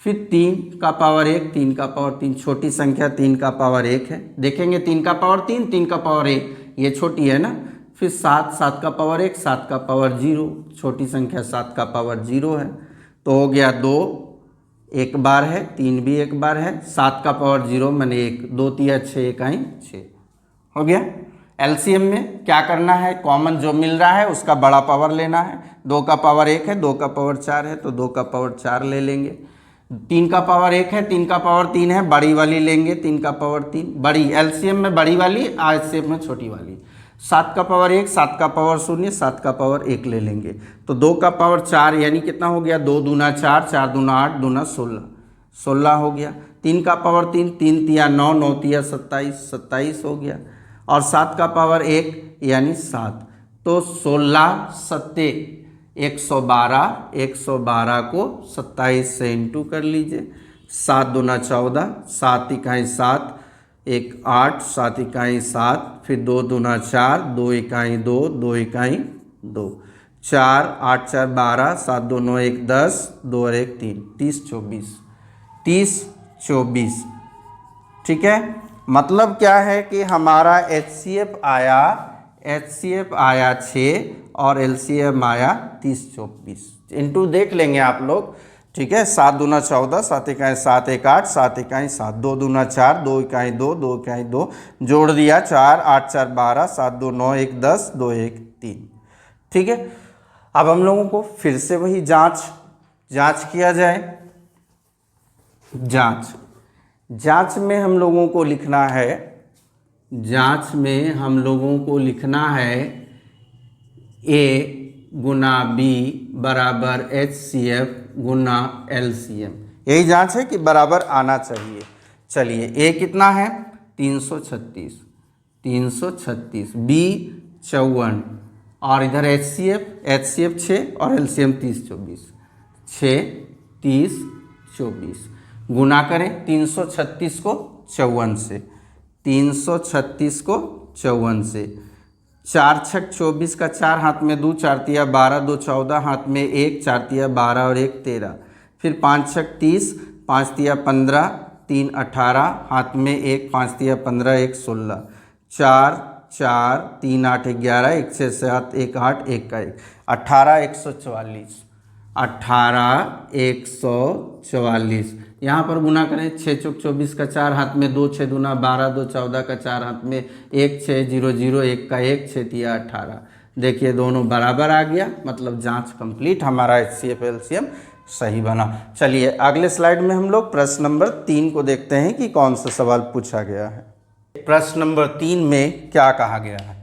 फिर 3 का पावर 1, 3 का पावर 3, छोटी संख्या 3 का पावर 1 है, देखेंगे 3 का पावर 3, 3 का पावर 1, ये छोटी है ना, फिर 7, 7 का पावर 1, 7 का पावर 0, छोटी संख्या 7 का पावर 0 है, तो हो गया 2 एक बार है, 3 भी एक बार है, 7 का पावर 0 मैंने 1, 2 तिया 6 इकाई 6 हो गया। LCM में क्या करना है, कॉमन जो मिल रहा है उसका बड़ा पावर लेना है, 2 का पावर 1 है, 2 का पावर 4 है, तो 2 का पावर 4 ले लेंगे, 3 का पावर 1 है, 3 का पावर 3 है, बड़ी वाली लेंगे 3 का पावर 3, बड़ी एलसीएम में बड़ी वाली, आरसीएम में छोटी वाली। 7 का पावर 1, 7 का पावर 0, 7 का पावर 1 ले लेंगे तो 2 का पावर 4 यानी कितना हो गया, 2 दूना 4, 4 दूना 8, दूना 16, 16 हो गया। 3 का पावर 3, 3 तिया 9, 9 तिया 27, 27 हो गया। और 7 का पावर 1 यानी 7, तो 16 सत्ते 112, 112 को 27 से इंटू कर लीजिए। 7 दूना 14, 7 इकाई 7, 1 8, 7 इकाई 7, फिर 2 दूना 4, 2 इकाई 2, 2 इकाई 2, 4 8 4 12, 7 2 9 1 10, 2 और 1 3, 30 24, 30 24। ठीक है, मतलब क्या है कि हमारा HCF आया 6 और LCM आया 30 24। इंटू देख लेंगे आप लोग। ठीक है, 7 दूना 14, 7 इकाई 7, 1 8, 7 इकाई 7, 2 दूना 4, 2 इकाई 2, 2 इकाई 2, जोड़ दिया 4 8 4 12, 7 2 9 1 10, 2 1 3। ठीक है, अब हम लोगों को फिर से वही जांच किया जाए। जांच में हम लोगों को लिखना है, A गुना B बराबर HCF गुना LCM। यही जांच है कि बराबर आना चाहिए। चलिए, A कितना है 336, 336, B 54 और इधर HCF 6 और LCM 30 24, 6 30 24। गुना करें 336 को 54 से, 336 को 54 से, 4 6 24 का 4 हाथ में 2, 4 तिया 12, 2 14 हाथ में 1, 4 तिया 12 और 1 13, फिर 5 6 30, 5 तिया 15, 3 18 हाथ में 1, 5 तिया 15, 1 16, 4 4 3 8 11, 1 6 7 1 8 1 का 1, 18 144, 18 144। यहाँ पर गुना करें 6 चौक 24 का 4 हाथ में 2, 6 दूना 12, 2 14 का 4 हाथ में 1, 6 0 0 1 का 1, 6 तिया 18। देखिए दोनों बराबर आ गया, मतलब जांच कंप्लीट, हमारा HCF LCM सही बना। चलिए अगले स्लाइड में हम लोग प्रश्न नंबर 3 को देखते हैं कि कौन सा सवाल पूछा गया है। प्रश्न नंबर 3 में क्या कहा गया है,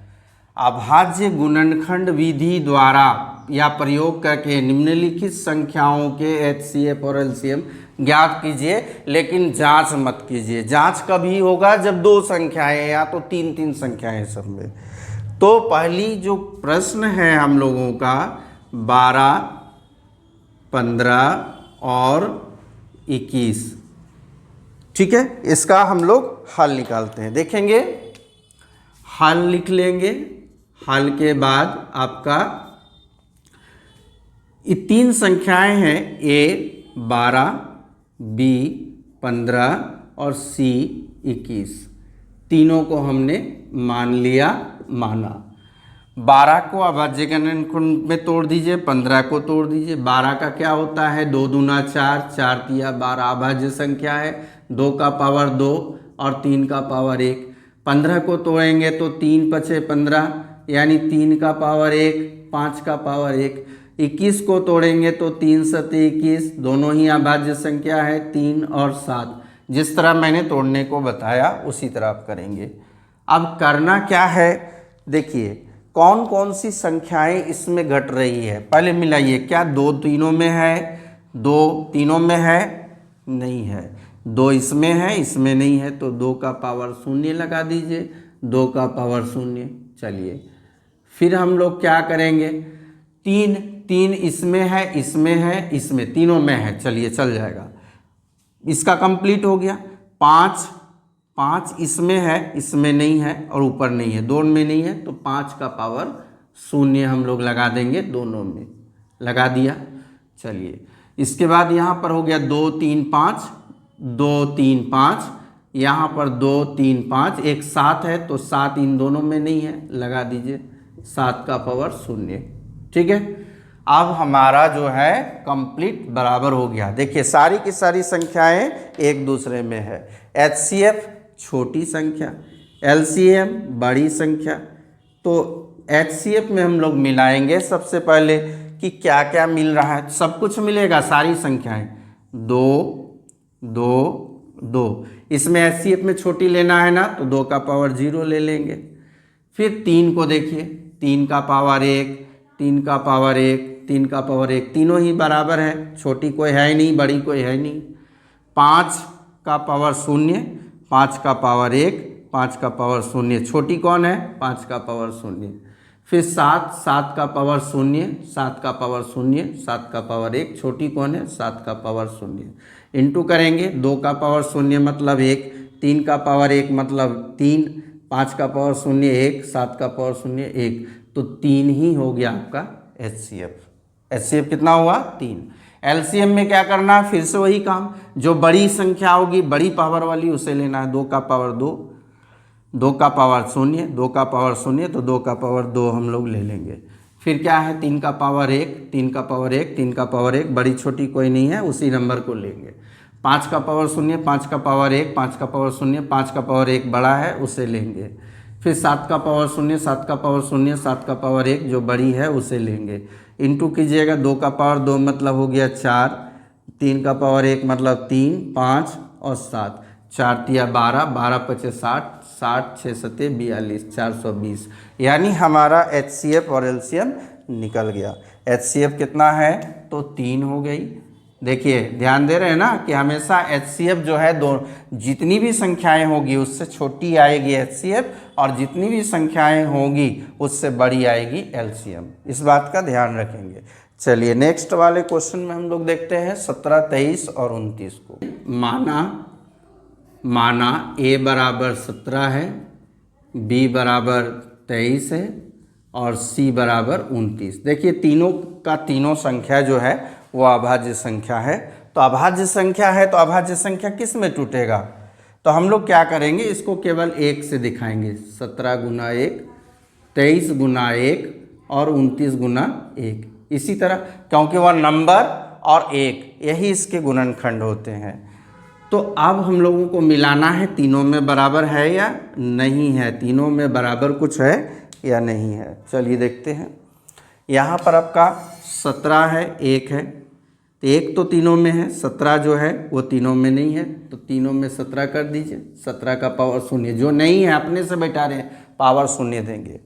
अभाज्य गुणनखंड विधि द्वारा या प्रयोग करके निम्नलिखित संख्याओं के HCF और LCM ज्ञात कीजिए, लेकिन जांच मत कीजिए। जांच कभी होगा जब 2 संख्याएं या तो 3 संख्याएं सब में। तो पहली जो प्रश्न है हम लोगों का 12, 15 और 21। ठीक है, इसका हम लोग हल निकालते हैं, देखेंगे। हल लिख लेंगे, हल के बाद आपका ये 3 संख्याएं हैं, A 12, B 15 और C 21। तीनों को हमने मान लिया, माना। 12 को अभाज्य गुणनखंड में तोड़ दीजिए, 15 को तोड़ दीजिए। 12 का क्या होता है, 2 दूना 4, 4 तिया 12, अभाज्य संख्या है, 2 का पावर 2 और 3 का पावर 1। 15 को तोड़ेंगे तो 3 पचे 15 यानी 3 का पावर 1, 5 का पावर 1। 21 को तोड़ेंगे तो 3 सते 21, दोनों ही अभाज्य संख्या है, 3 और 7। जिस तरह मैंने तोड़ने को बताया उसी तरह आप करेंगे। अब करना क्या है, देखिए कौन कौन सी संख्याएं इसमें घट रही है, पहले मिलाइए। क्या 2 तीनों में है, 2 तीनों में है, नहीं है। 2 इसमें है, इसमें नहीं है, तो 2 का पावर 0 लगा दीजिए, 2 का पावर 0। चलिए फिर हम लोग क्या करेंगे, 3 इसमें है, इसमें है, इसमें, तीनों में है, चलिए चल जाएगा, इसका कंप्लीट हो गया। 5 इसमें है, इसमें नहीं है और ऊपर नहीं है, दोनों में नहीं है, तो 5 का पावर 0 हम लोग लगा देंगे, दोनों में लगा दिया। चलिए इसके बाद यहाँ पर हो गया 2 3 5, 2 3 5, यहाँ पर 2 3 5, एक 7 है तो 7 इन दोनों में नहीं है, लगा दीजिए, 7 का पावर 0। ठीक है, अब हमारा जो है कंप्लीट बराबर हो गया। देखिए सारी की सारी संख्याएं एक दूसरे में है। HCF छोटी संख्या, LCM बड़ी संख्या। तो HCF में हम लोग मिलाएंगे सबसे पहले कि क्या क्या मिल रहा है, सब कुछ मिलेगा, सारी संख्याएं। 2 2 2। इसमें HCF में छोटी लेना है ना, तो 2 का पावर 0 ले लेंगे। फिर 3 को देखिए, 3 का पावर 1, 3 का पावर 1, 3 का पावर 1, तीनों ही बराबर है, छोटी कोई है ही नहीं, बड़ी कोई है नहीं। 5 का पावर 0, 5 का पावर 1, 5 का पावर 0, छोटी कौन है, 5 का पावर 0। फिर 7, 7 का पावर 0, 7 का पावर 0, 7 का पावर 1, छोटी कौन है, 7 का पावर 0। इंटू करेंगे, 2 का पावर 0 मतलब 1, 3 का पावर 1 मतलब 3, 5 का पावर 0 1, 7 का पावर 0 1, तो 3 ही हो गया आपका HCF। HCF कितना हुआ, 3। LCM में क्या करना है, फिर से वही काम, जो बड़ी संख्या होगी बड़ी पावर वाली उसे लेना है। 2 का पावर 2, 2 का पावर 0, 2 का पावर 0, तो 2 का पावर 2 हम लोग ले लेंगे। फिर क्या है, 3 का पावर 1, 3 का पावर 1, 3 का पावर 1, बड़ी छोटी कोई नहीं है, उसी नंबर को लेंगे। 5 का पावर 0, 5 का पावर 1, 5 का पावर 0, 5 का पावर 1 बड़ा है, उसे लेंगे। फिर 7 का पावर 0, 7 का पावर 0, 7 का पावर 1 जो बड़ी है उसे लेंगे। इंटू कीजिएगा, 2 का पावर 2 मतलब हो गया 4, 3 का पावर 1 मतलब 3, 5 और 7, 4 तिया 12, 12 पचे 60, 60 6 सते 42, 420। यानी हमारा HCF और LCM निकल गया। HCF कितना है, तो 3 हो गई। देखिए ध्यान दे रहे हैं ना कि हमेशा HCF जो है, दो जितनी भी संख्याएं होगी उससे छोटी आएगी HCF, और जितनी भी संख्याएं होंगी उससे बड़ी आएगी LCM। इस बात का ध्यान रखेंगे। चलिए नेक्स्ट वाले क्वेश्चन में हम लोग देखते हैं 17, 23 और 29 को। माना A बराबर 17 है, B बराबर 23 है और C बराबर 29। देखिए तीनों का तीनों संख्या जो है वो अभाज्य संख्या है। तो अभाज्य संख्या है तो अभाज्य संख्या किस में टूटेगा, तो हम लोग क्या करेंगे, इसको केवल 1 से दिखाएंगे। 17 गुना 1, 23 गुना 1 और 29 गुना 1। इसी तरह क्योंकि वह नंबर और 1 यही इसके गुणनखंड होते हैं। तो अब हम लोगों को मिलाना है, तीनों में बराबर है या नहीं है, तीनों में बराबर कुछ है या नहीं है। चलिए देखते हैं। यहाँ पर आपका 17 है, 1 है, तो 1 तो तीनों में है, 17 जो है वो तीनों में नहीं है, तो तीनों में 17 कर दीजिए। 17 का पावर 0, जो नहीं है अपने से बैठा रहे पावर 0 देंगे,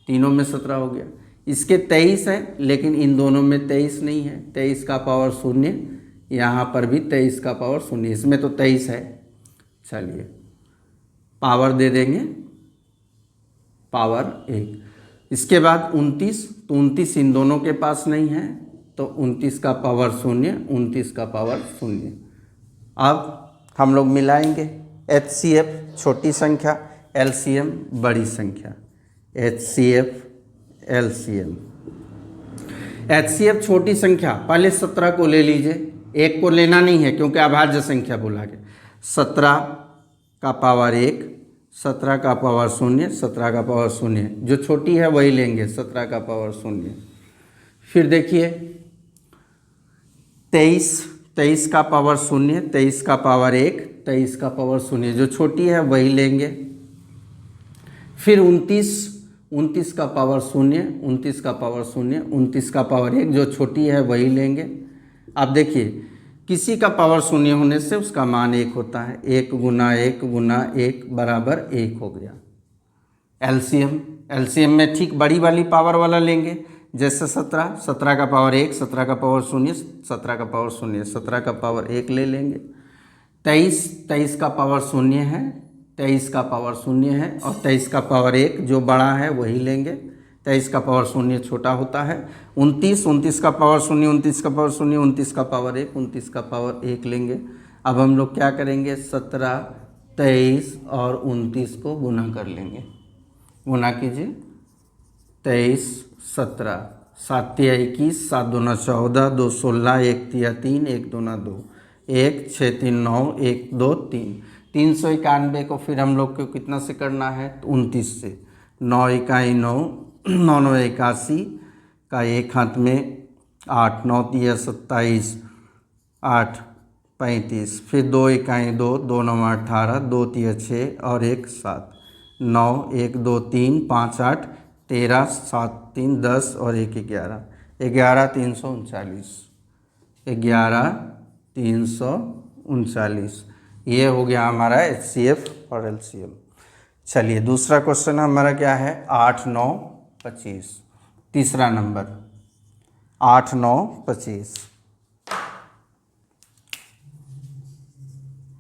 तीनों में 17 हो गया। इसके 23 है, लेकिन इन दोनों में 23 नहीं है, 23 का पावर 0, यहाँ पर भी 23 का पावर 0, इसमें तो 23 है। चलिए पावर दे देंगे, पावर 1। इसके बाद 29, तो 29 इन दोनों के पास नहीं है, तो 29 का पावर 0, 29 का पावर 0। अब हम लोग मिलाएंगे, HCF छोटी संख्या, LCM बड़ी संख्या। HCF LCM, HCF छोटी संख्या, पहले 17 को ले लीजिए, 1 को लेना नहीं है क्योंकि अभाज्य संख्या बोला गया। 17 का पावर 1, 17 का पावर 0, 17 का पावर 0, जो छोटी है वही लेंगे, 17 का पावर 0। फिर देखिए 23, 23 का पावर 0, 23 का पावर 1, 23 का पावर 0, जो छोटी है वही लेंगे। फिर 29, 29 का पावर 0, 29 का पावर 0, 29 का पावर 1, जो छोटी है वही लेंगे। अब देखिए किसी का पावर 0 होने से उसका मान 1 होता है, 1 गुना 1 गुना 1 बराबर 1 हो गया। LCM में ठीक बड़ी वाली पावर वाला लेंगे, जैसे 17, 17 का पावर 1, 17 का पावर 0, 17 का पावर 0, 17 का पावर 1 ले लेंगे। 23, 23 का पावर 0 है, 23 का पावर 0 है, और 23 का पावर 1 जो बड़ा है वही लेंगे, 23 का पावर 0 छोटा होता है। 29, 29 का पावर 0, 29 का पावर 0, 29 का पावर 1, 29 का पावर 1 लेंगे। अब हम लोग क्या करेंगे, 17, 23 और 29 को गुना कर लेंगे। गुना कीजिए, 23, 17, 7 तिया 21, 7 दूना 14, 2 16, 1 तिया 3, 1 दूना 2, 1 6 3 9, 1 2 3, 391 को फिर हम लोग को कितना से करना है, 29 से। 9 इकाई 9, 9 9 81 का एक हाथ में 8, 9 तिया 27, 8 35, फिर 2 इकाई 2, 2 9 18, 2 तिया 6 और 1 7, 9 1 2 3 5 8 13, 7 3 10 और 1 11, 11 339, 11 339। ये हो गया हमारा HCF और LCM। चलिए दूसरा क्वेश्चन हमारा क्या है, 8, 9, 25। तीसरा नंबर 8, 9, 25।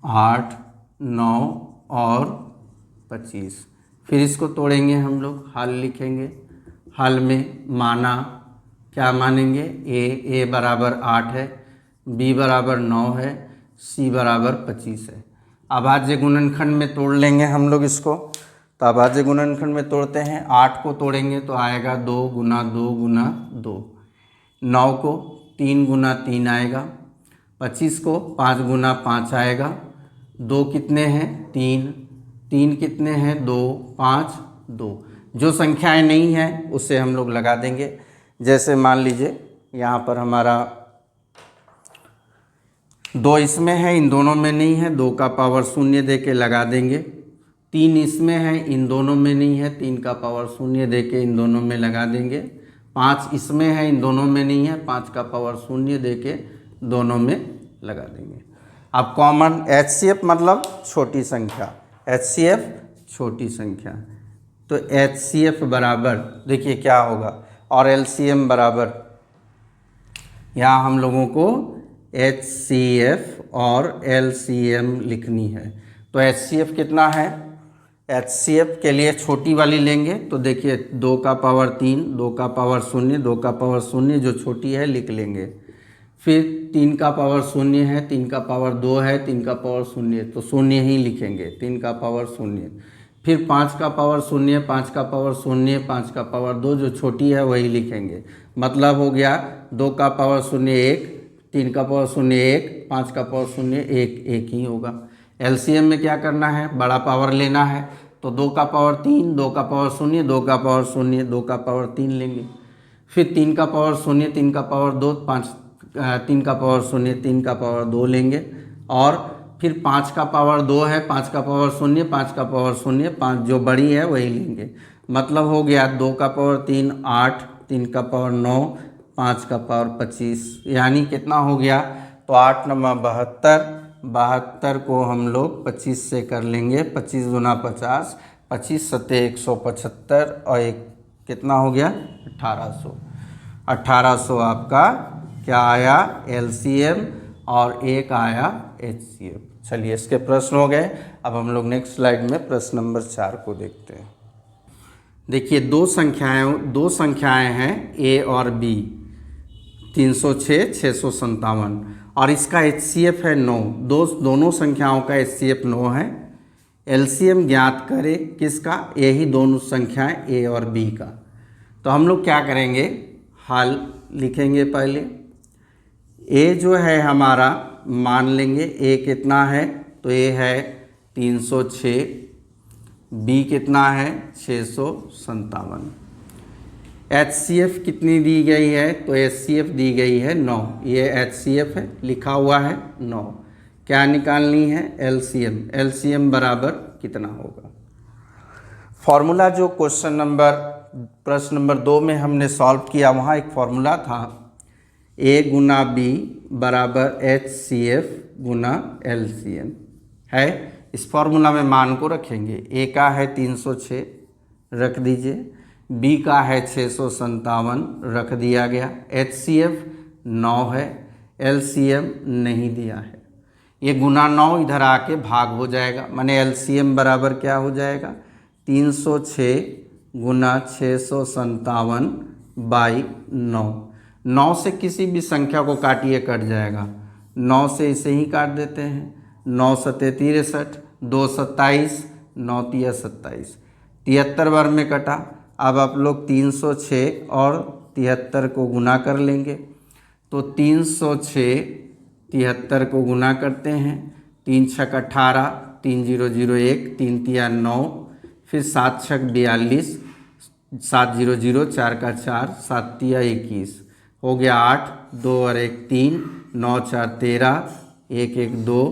8, 9 और 25। फिर इसको तोड़ेंगे हम लोग, हल लिखेंगे। हल में माना क्या मानेंगे, ए बराबर 8 है, बी बराबर 9 है, सी बराबर 25 है। अभाज्य गुणनखंड में तोड़ लेंगे हम लोग इसको। तो अभाज्य गुणनखंड में तोड़ते हैं, 8 को तोड़ेंगे तो आएगा 2 गुना 2 गुना 2। 9 को 3 गुना 3 आएगा। 25 को 5 गुना 5 आएगा। 2 कितने हैं, 3। 3 कितने हैं, 2, 5, 2। जो संख्याएं नहीं हैं उसे हम लोग लगा देंगे। जैसे मान लीजिए यहाँ पर हमारा 2 इसमें है, इन दोनों में नहीं है, 2 का पावर 0 दे के लगा देंगे। 3 इसमें है, इन दोनों में नहीं है, 3 का पावर 0 दे के इन दोनों में लगा देंगे। 5 इसमें है, इन दोनों में नहीं है, 5 का पावर 0 दे के दोनों में लगा देंगे। अब कॉमन HCF मतलब छोटी संख्या, HCF छोटी संख्या, तो HCF बराबर देखिए क्या होगा, और LCM बराबर, यहाँ हम लोगों को HCF और LCM लिखनी है। तो HCF कितना है, HCF के लिए छोटी वाली लेंगे तो देखिए 2 का पावर 3, 2 का पावर 0, 2 का पावर 0 जो छोटी है लिख लेंगे। फिर 3 का पावर 0 है, 3 का पावर 2 है, 3 का पावर 0 तो 0 ही लिखेंगे, 3 का पावर 0। फिर 5 का पावर 0, 5 का पावर 0, 5 का पावर 2 जो छोटी है वही लिखेंगे। मतलब हो गया 2 का पावर 0 1, 3 का पावर 0 1, 5 का पावर 0 1, 1 ही होगा। LCM में क्या करना है, बड़ा पावर लेना है, तो 2 का पावर 3, 2 का पावर 0, 2 का पावर 0, 2 का पावर 3 लेंगे। फिर 3 का पावर 0, 3 का पावर 2, 3 का पावर 0, 3 का पावर 2 लेंगे। और फिर 5 का पावर 2 है, 5 का पावर 0, 5 का पावर 0, 5 जो बड़ी है वही लेंगे। मतलब हो गया 2 का पावर 3 8, 3 का पावर 9, 5 का पावर 25, यानी कितना हो गया, तो 8 9 72, 72 को हम लोग 25 से कर लेंगे, 25 गुना 50, 25 सत्ते 175 और एक कितना हो गया 1800। 1800 आपका क्या आया, LCM, और एक आया HCF। चलिए इसके प्रश्न हो गए। अब हम लोग नेक्स्ट स्लाइड में प्रश्न नंबर 4 को देखते हैं। देखिए दो संख्याएं हैं A और B, 306, 657, और इसका HCF है 9। दोनों संख्याओं का HCF 9 है। LCM ज्ञात करें किसका, यही दोनों संख्याएं A और B का। तो हम लोग क्या करेंगे, हल लिखेंगे। पहले A जो है हमारा मान लेंगे, A कितना है, तो A है 306, B कितना है 657। HCF कितनी दी गई है, तो HCF दी गई है 9, ये HCF है, लिखा हुआ है 9। क्या निकालनी है, LCM। LCM बराबर कितना होगा। फॉर्मूला जो प्रश्न नंबर 2 में हमने सॉल्व किया, वहाँ एक फॉर्मूला था, A गुना B बराबर HCF गुना LCM है। इस फॉर्मूला में मान को रखेंगे। A का है 306 रख दीजिए, B का है 657 रख दिया गया, HCF 9 है, LCM नहीं दिया है। ये गुना 9 इधर आके भाग हो जाएगा, माने LCM बराबर क्या हो जाएगा, 306 गुना 657 बाई 9। 9 से किसी भी संख्या को काटिए, कट जाएगा। 9 से इसे ही काट देते हैं, 9 सत्ते 63, 2 27, 9 तिया 27, 73 बार में कटा। अब आप लोग 306 और 73 को गुना कर लेंगे, तो 306 73 को गुना करते हैं, 3 छक 18, 3 0 0 1, 3 तिया 9, फिर 7 छक 42, 7 0 0, 4 का 4, 7 तिया 21, हो गया 8, 2 और 1 3, 9 4 13, 1 1 2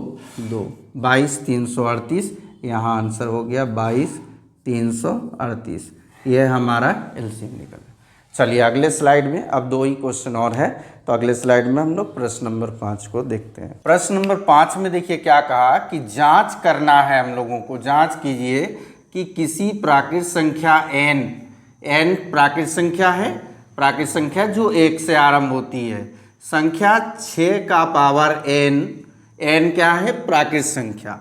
2, 22 338। यहाँ आंसर हो गया 22 338। यह हमारा LCM निकला। चलिए अगले स्लाइड में अब 2 ही क्वेश्चन और है, तो अगले स्लाइड में हम लोग प्रश्न नंबर 5 को देखते हैं। प्रश्न नंबर 5 में देखिए क्या कहा कि जांच करना है हम लोगों को, जांच कीजिए कि किसी प्राकृत संख्या n प्राकृत संख्या है, प्राकृत संख्या जो 1 से आरंभ होती है, संख्या 6 का पावर n क्या है, प्राकृत संख्या,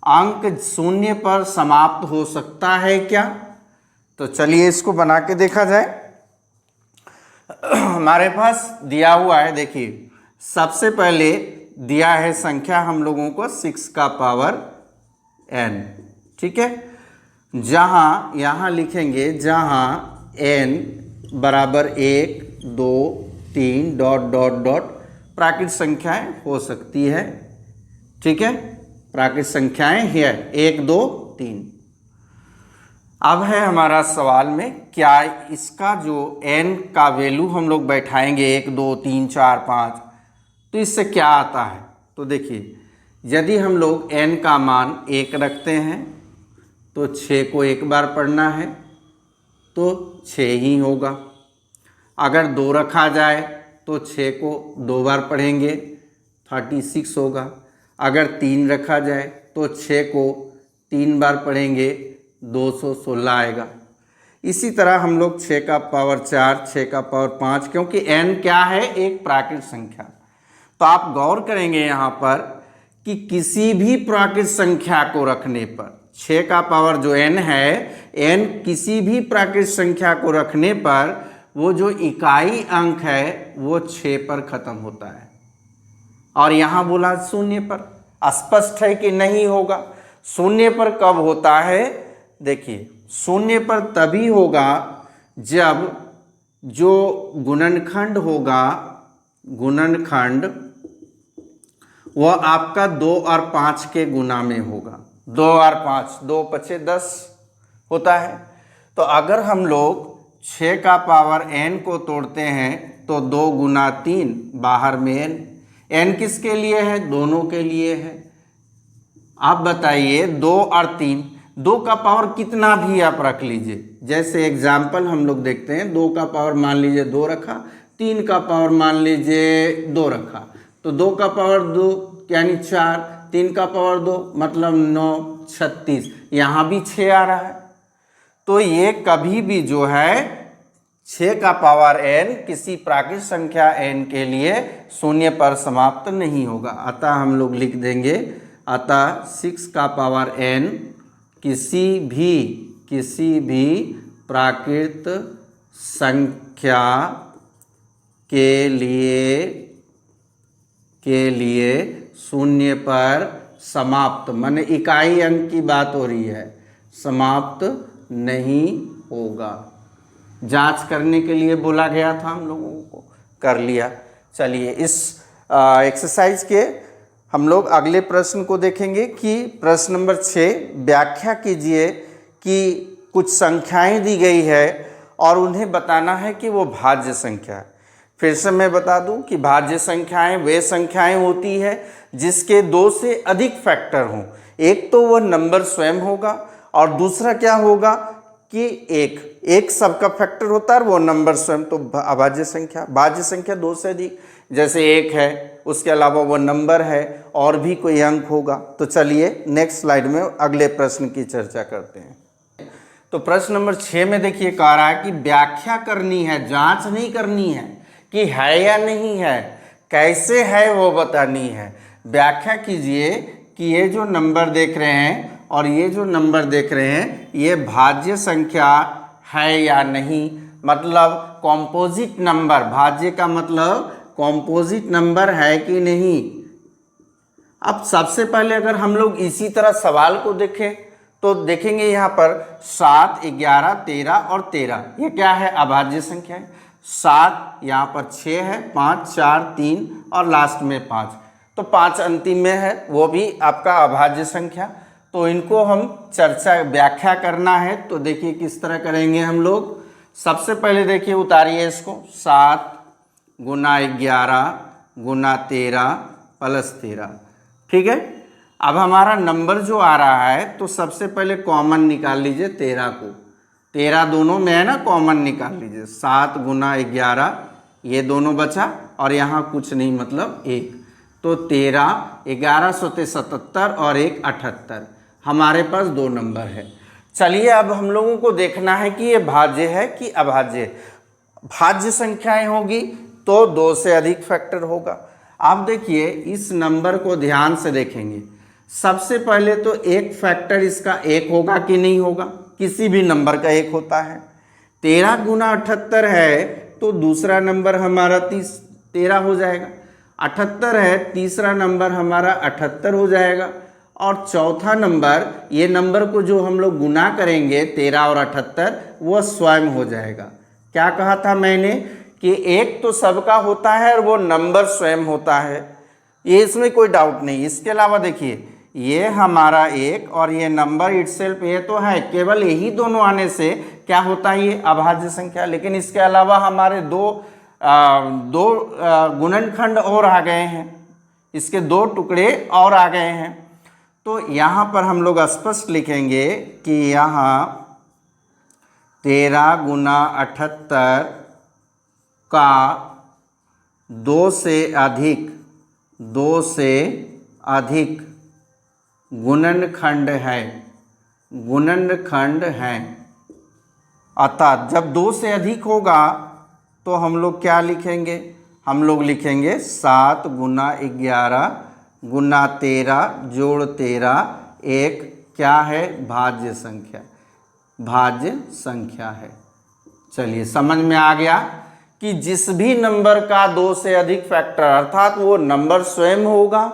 अंक 0 पर समाप्त हो सकता है क्या। तो चलिए इसको बना के देखा जाए। हमारे पास दिया हुआ है, देखिए सबसे पहले दिया है संख्या हम लोगों को 6 का पावर n, ठीक है। जहाँ यहाँ लिखेंगे जहाँ n बराबर 1 2 3 डॉट डॉट डॉट प्राकृत संख्याएं हो सकती है, ठीक है, प्राकृत संख्याएं है 1 2 3। अब है हमारा सवाल में क्या इसका जो n का वैल्यू हम लोग बैठाएंगे 1 2 3 4 5, तो इससे क्या आता है। तो देखिए यदि हम लोग n का मान 1 रखते हैं तो 6 को एक बार पढ़ना है तो 6 ही होगा। अगर 2 रखा जाए तो 6 को 2 बार पढ़ेंगे 36 होगा। अगर 3 रखा जाए तो 6 को 3 बार पढ़ेंगे 216 आएगा। इसी तरह हम लोग 6 का पावर 4 6 का पावर 5, क्योंकि n क्या है, एक प्राकृत संख्या। तो आप गौर करेंगे यहाँ पर कि किसी भी प्राकृत संख्या को रखने पर 6 का पावर जो n है, n किसी भी प्राकृत संख्या को रखने पर वो जो इकाई अंक है वो 6 पर खत्म होता है। और यहाँ बोला 0 पर, स्पष्ट है कि नहीं होगा। 0 पर कब होता है, देखिए 0 पर तभी होगा जब जो गुणनखंड होगा, गुणनखंड वह आपका 2 और 5 के गुना में होगा। 2 और 5, 2 पचे 10 होता है। तो अगर हम लोग 6 का पावर n को तोड़ते हैं तो 2 गुना 3 बाहर में n किसके लिए है, दोनों के लिए है। आप बताइए 2 और 3, 2 का पावर कितना भी आप रख लीजिए, जैसे एग्जाम्पल हम लोग देखते हैं 2 का पावर मान लीजिए 2 रखा, 3 का पावर मान लीजिए 2 रखा, तो 2 का पावर 2 यानी 4, 3 का पावर 2 मतलब 9 36, यहाँ भी 6 आ रहा है। तो ये कभी भी जो है 6 का पावर n किसी प्राकृत संख्या n के लिए 0 पर समाप्त नहीं होगा। अतः हम लोग लिख देंगे, अतः 6 का पावर n किसी भी प्राकृत संख्या के लिए 0 पर समाप्त, माने इकाई अंक की बात हो रही है, समाप्त नहीं होगा। जांच करने के लिए बोला गया था, हम लोगों को कर लिया। चलिए इस एक्सरसाइज के हम लोग अगले प्रश्न को देखेंगे कि प्रश्न नंबर 6, व्याख्या कीजिए कि कुछ संख्याएं दी गई है और उन्हें बताना है कि वो भाज्य संख्या है। फिर से मैं बता दूं कि भाज्य संख्याएं वे संख्याएं होती है जिसके 2 से अधिक फैक्टर हों। एक तो वह नंबर स्वयं होगा और दूसरा क्या होगा कि एक सबका फैक्टर होता है, वो नंबर स्वयं। तो अभाज्य संख्या, भाज्य संख्या 2 से अधिक, जैसे 1 है, उसके अलावा वो नंबर है और भी कोई अंक होगा। तो चलिए नेक्स्ट स्लाइड में अगले प्रश्न की चर्चा करते हैं। तो प्रश्न नंबर 6 में देखिए कह रहा है कि व्याख्या करनी है, जांच नहीं करनी है कि है या नहीं है, कैसे है वो बतानी है। व्याख्या कीजिए कि ये जो नंबर देख रहे हैं और ये जो नंबर देख रहे हैं ये भाज्य संख्या है या नहीं, मतलब कॉम्पोजिट नंबर, भाज्य का मतलब कॉम्पोजिट नंबर है कि नहीं। अब सबसे पहले अगर हम लोग इसी तरह सवाल को देखें तो देखेंगे यहाँ पर 7 11 13 और 13, ये क्या है, अभाज्य संख्या है। 7 यहाँ पर 6 है, 5 4 3 और लास्ट में 5, तो 5 अंतिम में है, वो भी आपका अभाज्य संख्या। तो इनको हम चर्चा व्याख्या करना है, तो देखिए किस तरह करेंगे हम लोग। सबसे पहले देखिए उतारिए इसको, 7 गुना 11 गुना 13 प्लस 13, ठीक है। अब हमारा नंबर जो आ रहा है तो सबसे पहले कॉमन निकाल लीजिए 13 को, 13 दोनों में है ना, कॉमन निकाल लीजिए। 7 गुना 11 ये दोनों बचा और यहाँ कुछ नहीं मतलब 1, तो 13, 11 सौते 77 और 1 78। हमारे पास 2 नंबर है। चलिए अब हम लोगों को देखना है कि ये भाज्य है कि अभाज्य। भाज्य संख्याएं होगी तो 2 से अधिक फैक्टर होगा। आप देखिए इस नंबर को ध्यान से देखेंगे। सबसे पहले तो एक फैक्टर इसका 1 होगा कि नहीं होगा, किसी भी नंबर का 1 होता है। 13 गुना 78 है तो दूसरा नंबर हमारा 13 हो जाएगा। 78 है, तीसरा नंबर हमारा 78 हो जाएगा। और चौथा नंबर, ये नंबर को जो हम लोग गुना करेंगे 13 और 78, वो स्वयं हो जाएगा। क्या कहा था मैंने कि 1 तो सबका होता है और वो नंबर स्वयं होता है, ये इसमें कोई डाउट नहीं। इसके अलावा देखिए ये हमारा 1 और ये नंबर इटसेल्फ ये तो है, केवल यही दोनों आने से क्या होता है, ये अभाज्य संख्या। लेकिन इसके अलावा हमारे दो गुणनखंड और आ गए हैं, इसके 2 टुकड़े और आ गए हैं। तो यहाँ पर हम लोग स्पष्ट लिखेंगे कि यहाँ 13 गुना 78 का 2 से अधिक गुणनखंड है। अर्थात जब 2 से अधिक होगा तो हम लोग क्या लिखेंगे, हम लोग लिखेंगे 7 गुना 11 गुना 13 जोड़ 13, एक क्या है, भाज्य संख्या है। चलिए समझ में आ गया कि जिस भी नंबर का 2 से अधिक फैक्टर, अर्थात वो नंबर स्वयं होगा,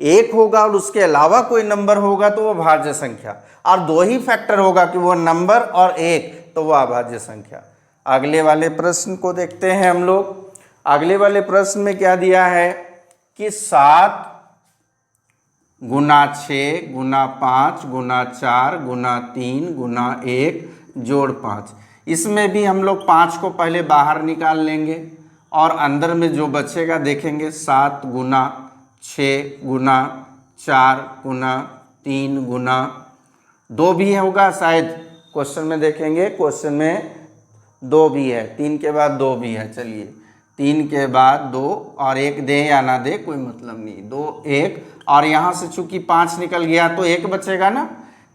1 होगा और उसके अलावा कोई नंबर होगा तो वो भाज्य संख्या, और 2 ही फैक्टर होगा कि वो नंबर और 1, तो वो अभाज्य संख्या। अगले वाले प्रश्न को देखते हैं हम लोग। अगले वाले प्रश्न में क्या दिया है कि 7 गुना 6 गुना 5 गुना 4 गुना 3 गुना 1 जोड़ 5। इसमें भी हम लोग 5 को पहले बाहर निकाल लेंगे और अंदर में जो बचेगा देखेंगे। 7 गुना 6 गुना 4 गुना 3 गुना 2 भी होगा शायद, क्वेश्चन में देखेंगे, क्वेश्चन में 2 भी है, 3 के बाद 2 भी है। चलिए 3 के बाद 2 और 1 दे या ना दे कोई मतलब नहीं, 2 1, और यहाँ से चूंकि 5 निकल गया तो 1 बचेगा ना।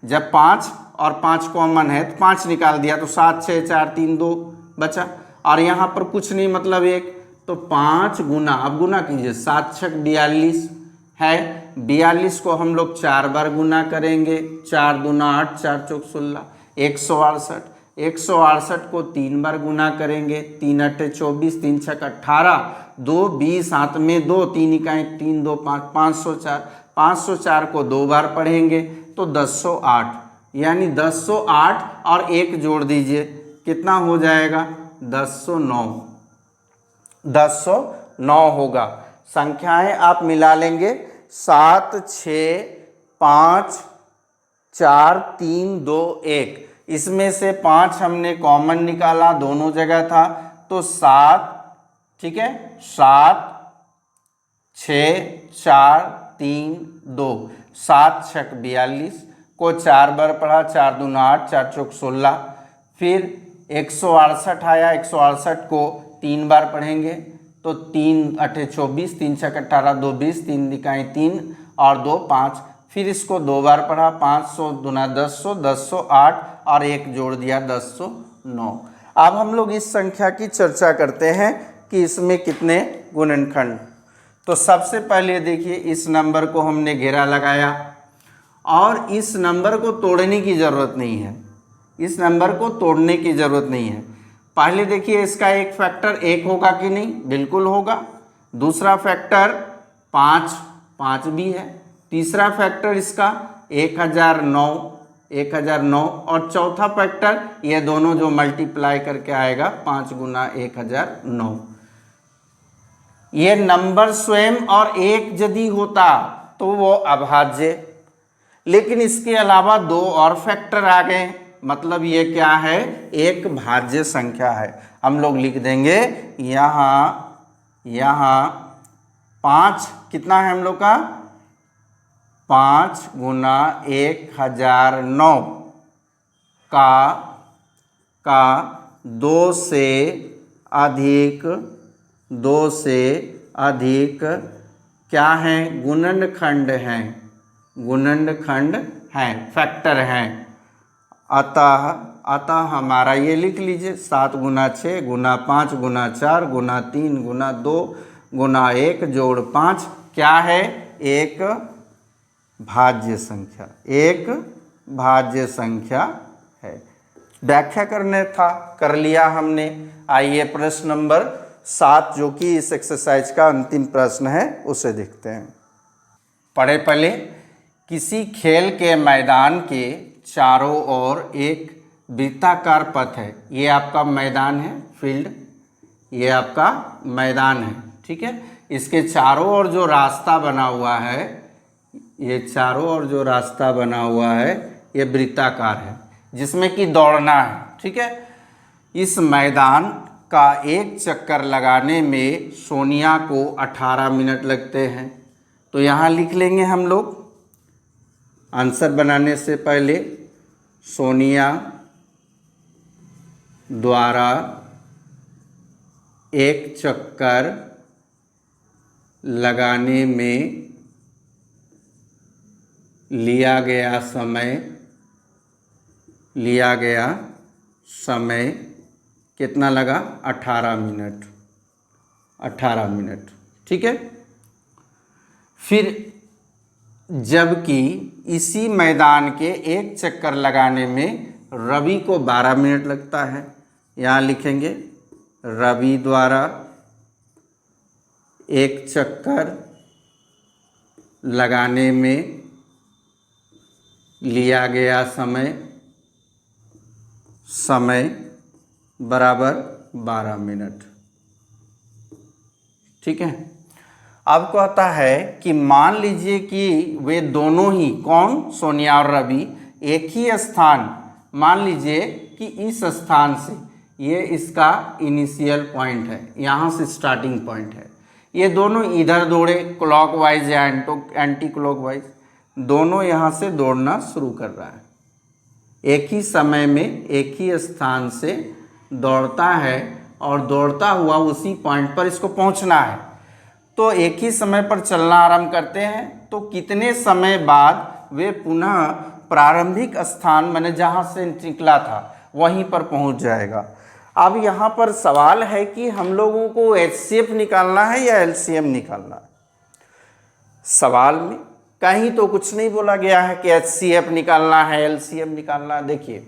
जब 5 और 5 कॉमन है तो 5 निकाल दिया तो 7 6 4 3 2 बचा, और यहाँ पर कुछ नहीं मतलब 1, तो 5 गुना, अब गुना कीजिए, 7 6 42 है, 42 को हम लोग 4 बार गुना करेंगे, 4 दूना 8 4 चौक 16, 168। 168 को 3 बार गुना करेंगे, 3 8 24, 3 6 18, 2 20, हाथ में 2, 3 इकाई 3 2 5, 504। 504 को 2 बार पढ़ेंगे तो 1008, यानी 1008 और 1 जोड़ दीजिए, कितना हो जाएगा, 1009। 1009 होगा। संख्याएं आप मिला लेंगे, 7 6 5 4 3 2 1, इसमें से 5 हमने कॉमन निकाला, दोनों जगह था, तो 7, ठीक है, 7 6 4 3 2, 7 6 42 को 4 बार पढ़ा, 4 दूना 8 4 चौक 16, फिर 168 आया, 168 को 3 बार पढ़ेंगे तो 3 8 24, 3 6 18, 2 20, 3 इकाई 3 और 2 5, फिर इसको 2 बार पढ़ा, 500 दूना 1000, 1008 और 1 जोड़ दिया, 1009। अब हम लोग इस संख्या की चर्चा करते हैं कि इसमें कितने गुणनखंड। तो सबसे पहले देखिए इस नंबर को हमने घेरा लगाया और इस नंबर को तोड़ने की ज़रूरत नहीं है, इस नंबर को तोड़ने की ज़रूरत नहीं है। पहले देखिए इसका एक फैक्टर 1 होगा कि नहीं, बिल्कुल होगा। दूसरा फैक्टर 5 भी है। तीसरा फैक्टर इसका 1009 और चौथा फैक्टर ये दोनों जो मल्टीप्लाई करके आएगा 5 गुना 1009। ये नंबर स्वयं और 1 यदि होता तो वो अभाज्य, लेकिन इसके अलावा 2 और फैक्टर आ गए, मतलब ये क्या है, एक भाज्य संख्या है। हम लोग लिख देंगे यहाँ 5 कितना है हम लोग का, 5 गुना 1009 का का दो से अधिक क्या हैं, गुणनखंड हैं, फैक्टर हैं। अतः हमारा ये लिख लीजिए 7 गुना 6 गुना 5 गुना 4 गुना 3 गुना 2 गुना 1 जोड़ 5 क्या है, एक भाज्य संख्या है। व्याख्या करने था, कर लिया हमने। आइए प्रश्न नंबर 7 जो कि इस एक्सरसाइज का अंतिम प्रश्न है उसे देखते हैं। पढ़े पहले, किसी खेल के मैदान के चारों ओर एक वृत्ताकार पथ है। ये आपका मैदान है, फील्ड, ये आपका मैदान है, ठीक है। इसके चारों ओर जो रास्ता बना हुआ है, ये चारों ओर जो रास्ता बना हुआ है ये वृत्ताकार है, जिसमें कि दौड़ना है, ठीक है। इस मैदान का एक चक्कर लगाने में सोनिया को 18 मिनट लगते हैं। तो यहाँ लिख लेंगे हम लोग आंसर बनाने से पहले, सोनिया द्वारा एक चक्कर लगाने में लिया गया समय कितना लगा, 18 मिनट, ठीक है। फिर जबकि इसी मैदान के एक चक्कर लगाने में रवि को 12 मिनट लगता है। यहाँ लिखेंगे रवि द्वारा एक चक्कर लगाने में लिया गया समय बराबर 12 मिनट, ठीक है। अब कहता है कि मान लीजिए कि वे दोनों ही, कौन, सोनिया और रवि, एक ही स्थान, मान लीजिए कि इस स्थान से, ये इसका इनिशियल पॉइंट है, यहाँ से स्टार्टिंग पॉइंट है, ये दोनों इधर दौड़े क्लॉकवाइज या एंटी क्लॉकवाइज, दोनों यहाँ से दौड़ना शुरू कर रहा है। एक ही समय में एक ही स्थान से दौड़ता है और दौड़ता हुआ उसी पॉइंट पर इसको पहुँचना है। तो एक ही समय पर चलना आरंभ करते हैं, तो कितने समय बाद वे पुनः प्रारंभिक स्थान, मैंने जहाँ से निकला था वहीं पर पहुँच जाएगा। अब यहाँ पर सवाल है कि हम लोगों को एचसीएफ निकालना है या एलसीएम निकालना है। सवाल में कहीं तो कुछ नहीं बोला गया है कि एचसीएफ निकालना है, एलसीएम निकालना है। देखिए,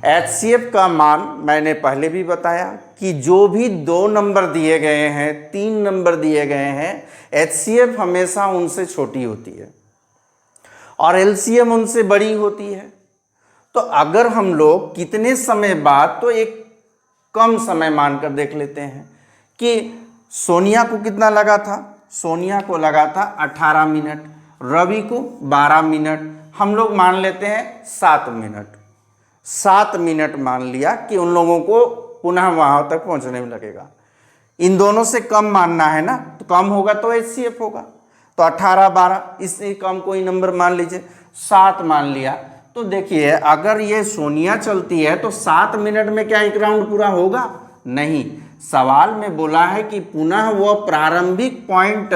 एचसीएफ का मान मैंने पहले भी बताया कि जो भी 2 नंबर दिए गए हैं, 3 नंबर दिए गए हैं, एचसीएफ हमेशा उनसे छोटी होती है और एलसीएम उनसे बड़ी होती है। तो अगर हम लोग कितने समय बाद, तो एक कम समय मानकर देख लेते हैं कि सोनिया को कितना लगा था, सोनिया को लगा था 18 मिनट, रवि को 12 मिनट, हम लोग मान लेते हैं 7 मिनट मान लिया कि उन लोगों को पुनः वहां तक पहुंचने में लगेगा। इन दोनों से कम मानना है ना, तो कम होगा तो एचसीएफ होगा। तो 18, 12, इससे कम कोई नंबर मान लीजिए, 7 मान लिया। तो देखिए, अगर ये सोनिया चलती है तो 7 मिनट में क्या एक राउंड पूरा होगा? नहीं। सवाल में बोला है कि पुनः वह प्रारंभिक पॉइंट,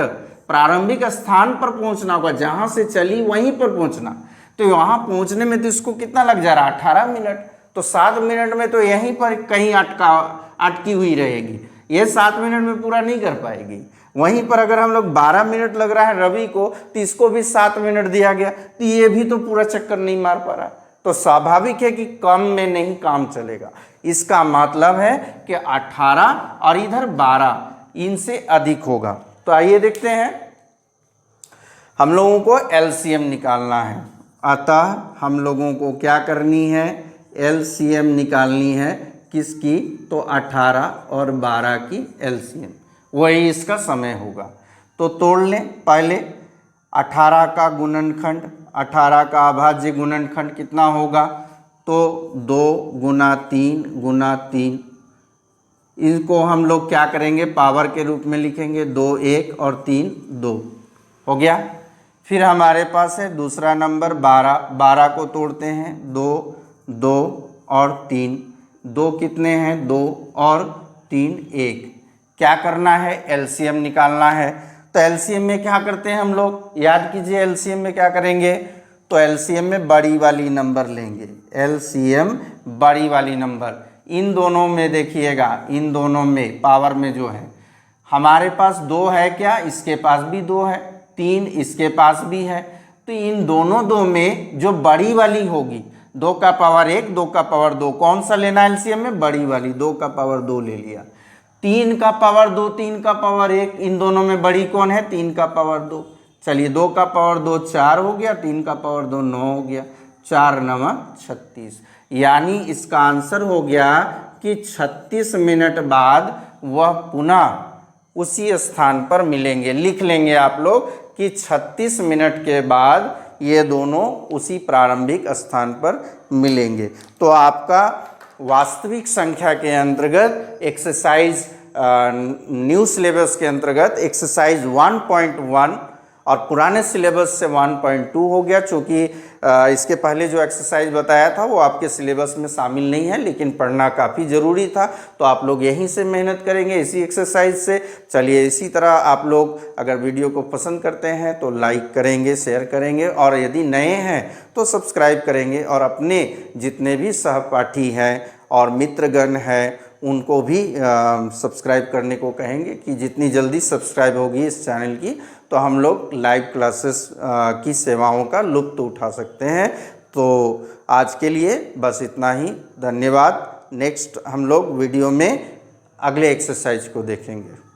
प्रारंभिक स्थान पर पहुंचना होगा, जहां से चली वहीं पर पहुंचना। तो वहां पहुंचने में तो इसको कितना लग जा रहा है? 18 मिनट। तो 7 मिनट में तो यहीं पर कहीं अटकी हुई रहेगी, ये 7 मिनट में पूरा नहीं कर पाएगी। वहीं पर अगर हम लोग 12 मिनट लग रहा है रवि को, तो इसको भी 7 मिनट दिया गया, तो ये भी तो पूरा चक्कर नहीं मार पा रहा। तो स्वाभाविक है कि कम में नहीं काम चलेगा। इसका मतलब है कि 18 और इधर 12 इनसे अधिक होगा। तो आइए देखते हैं, हम लोगों को एलसीएम निकालना है। अतः हम लोगों को क्या करनी है? एलसीएम निकालनी है। किसकी? तो 18 और 12 की एलसीएम, वही इसका समय होगा। तो तोड़ लें पहले। 18 का गुणनखंड, 18 का अभाज्य गुणनखंड कितना होगा? तो 2 गुना 3 गुना 3। इसको हम लोग क्या करेंगे? पावर के रूप में लिखेंगे। 2 1 और 3 2 हो गया। फिर हमारे पास है दूसरा नंबर 12। 12 को तोड़ते हैं, 2 2 और 3। 2 कितने हैं 2 और 3 1। क्या करना है एलसीएम निकालना है। तो एलसीएम में क्या करते हैं हम लोग, याद कीजिए एलसीएम में क्या करेंगे, तो एलसीएम में बड़ी वाली नंबर लेंगे, एलसीएम बड़ी वाली नंबर। इन दोनों में देखिएगा, इन दोनों में पावर में जो है हमारे पास 2 है क्या, इसके पास भी 2 है, 3 इसके पास भी है। तो इन दोनों 2 में जो बड़ी वाली होगी 2 का पावर 1 2 का पावर 2, कौन सा लेना है एलसीएम में, बड़ी वाली, 2 का पावर 2 ले लिया। 3 का पावर 2 3 का पावर 1, इन दोनों में बड़ी कौन है, 3 का पावर 2। चलिए 2 का पावर 2 4 हो गया, 3 का पावर 2 9 हो गया, 4 9 36। यानी इसका आंसर हो गया कि 36 मिनट बाद वह पुनः उसी स्थान पर मिलेंगे। लिख लेंगे आप लोग कि 36 मिनट के बाद ये दोनों उसी प्रारंभिक स्थान पर मिलेंगे। तो आपका वास्तविक संख्या के अंतर्गत एक्सरसाइज न्यू सिलेबस के अंतर्गत एक्सरसाइज 1.1 और पुराने सिलेबस से 1.2 हो गया। चूँकि इसके पहले जो एक्सरसाइज बताया था वो आपके सिलेबस में शामिल नहीं है, लेकिन पढ़ना काफ़ी ज़रूरी था, तो आप लोग यहीं से मेहनत करेंगे इसी एक्सरसाइज से। चलिए इसी तरह आप लोग अगर वीडियो को पसंद करते हैं तो लाइक करेंगे, शेयर करेंगे, और यदि नए हैं तो सब्सक्राइब करेंगे, और अपने जितने भी सहपाठी हैं और मित्रगण हैं उनको भी सब्सक्राइब करने को कहेंगे कि जितनी जल्दी सब्सक्राइब होगी इस चैनल की तो हम लोग लाइव क्लासेस की सेवाओं का लुत्फ़ उठा सकते हैं। तो आज के लिए बस इतना ही, धन्यवाद। नेक्स्ट हम लोग वीडियो में अगले एक्सरसाइज को देखेंगे।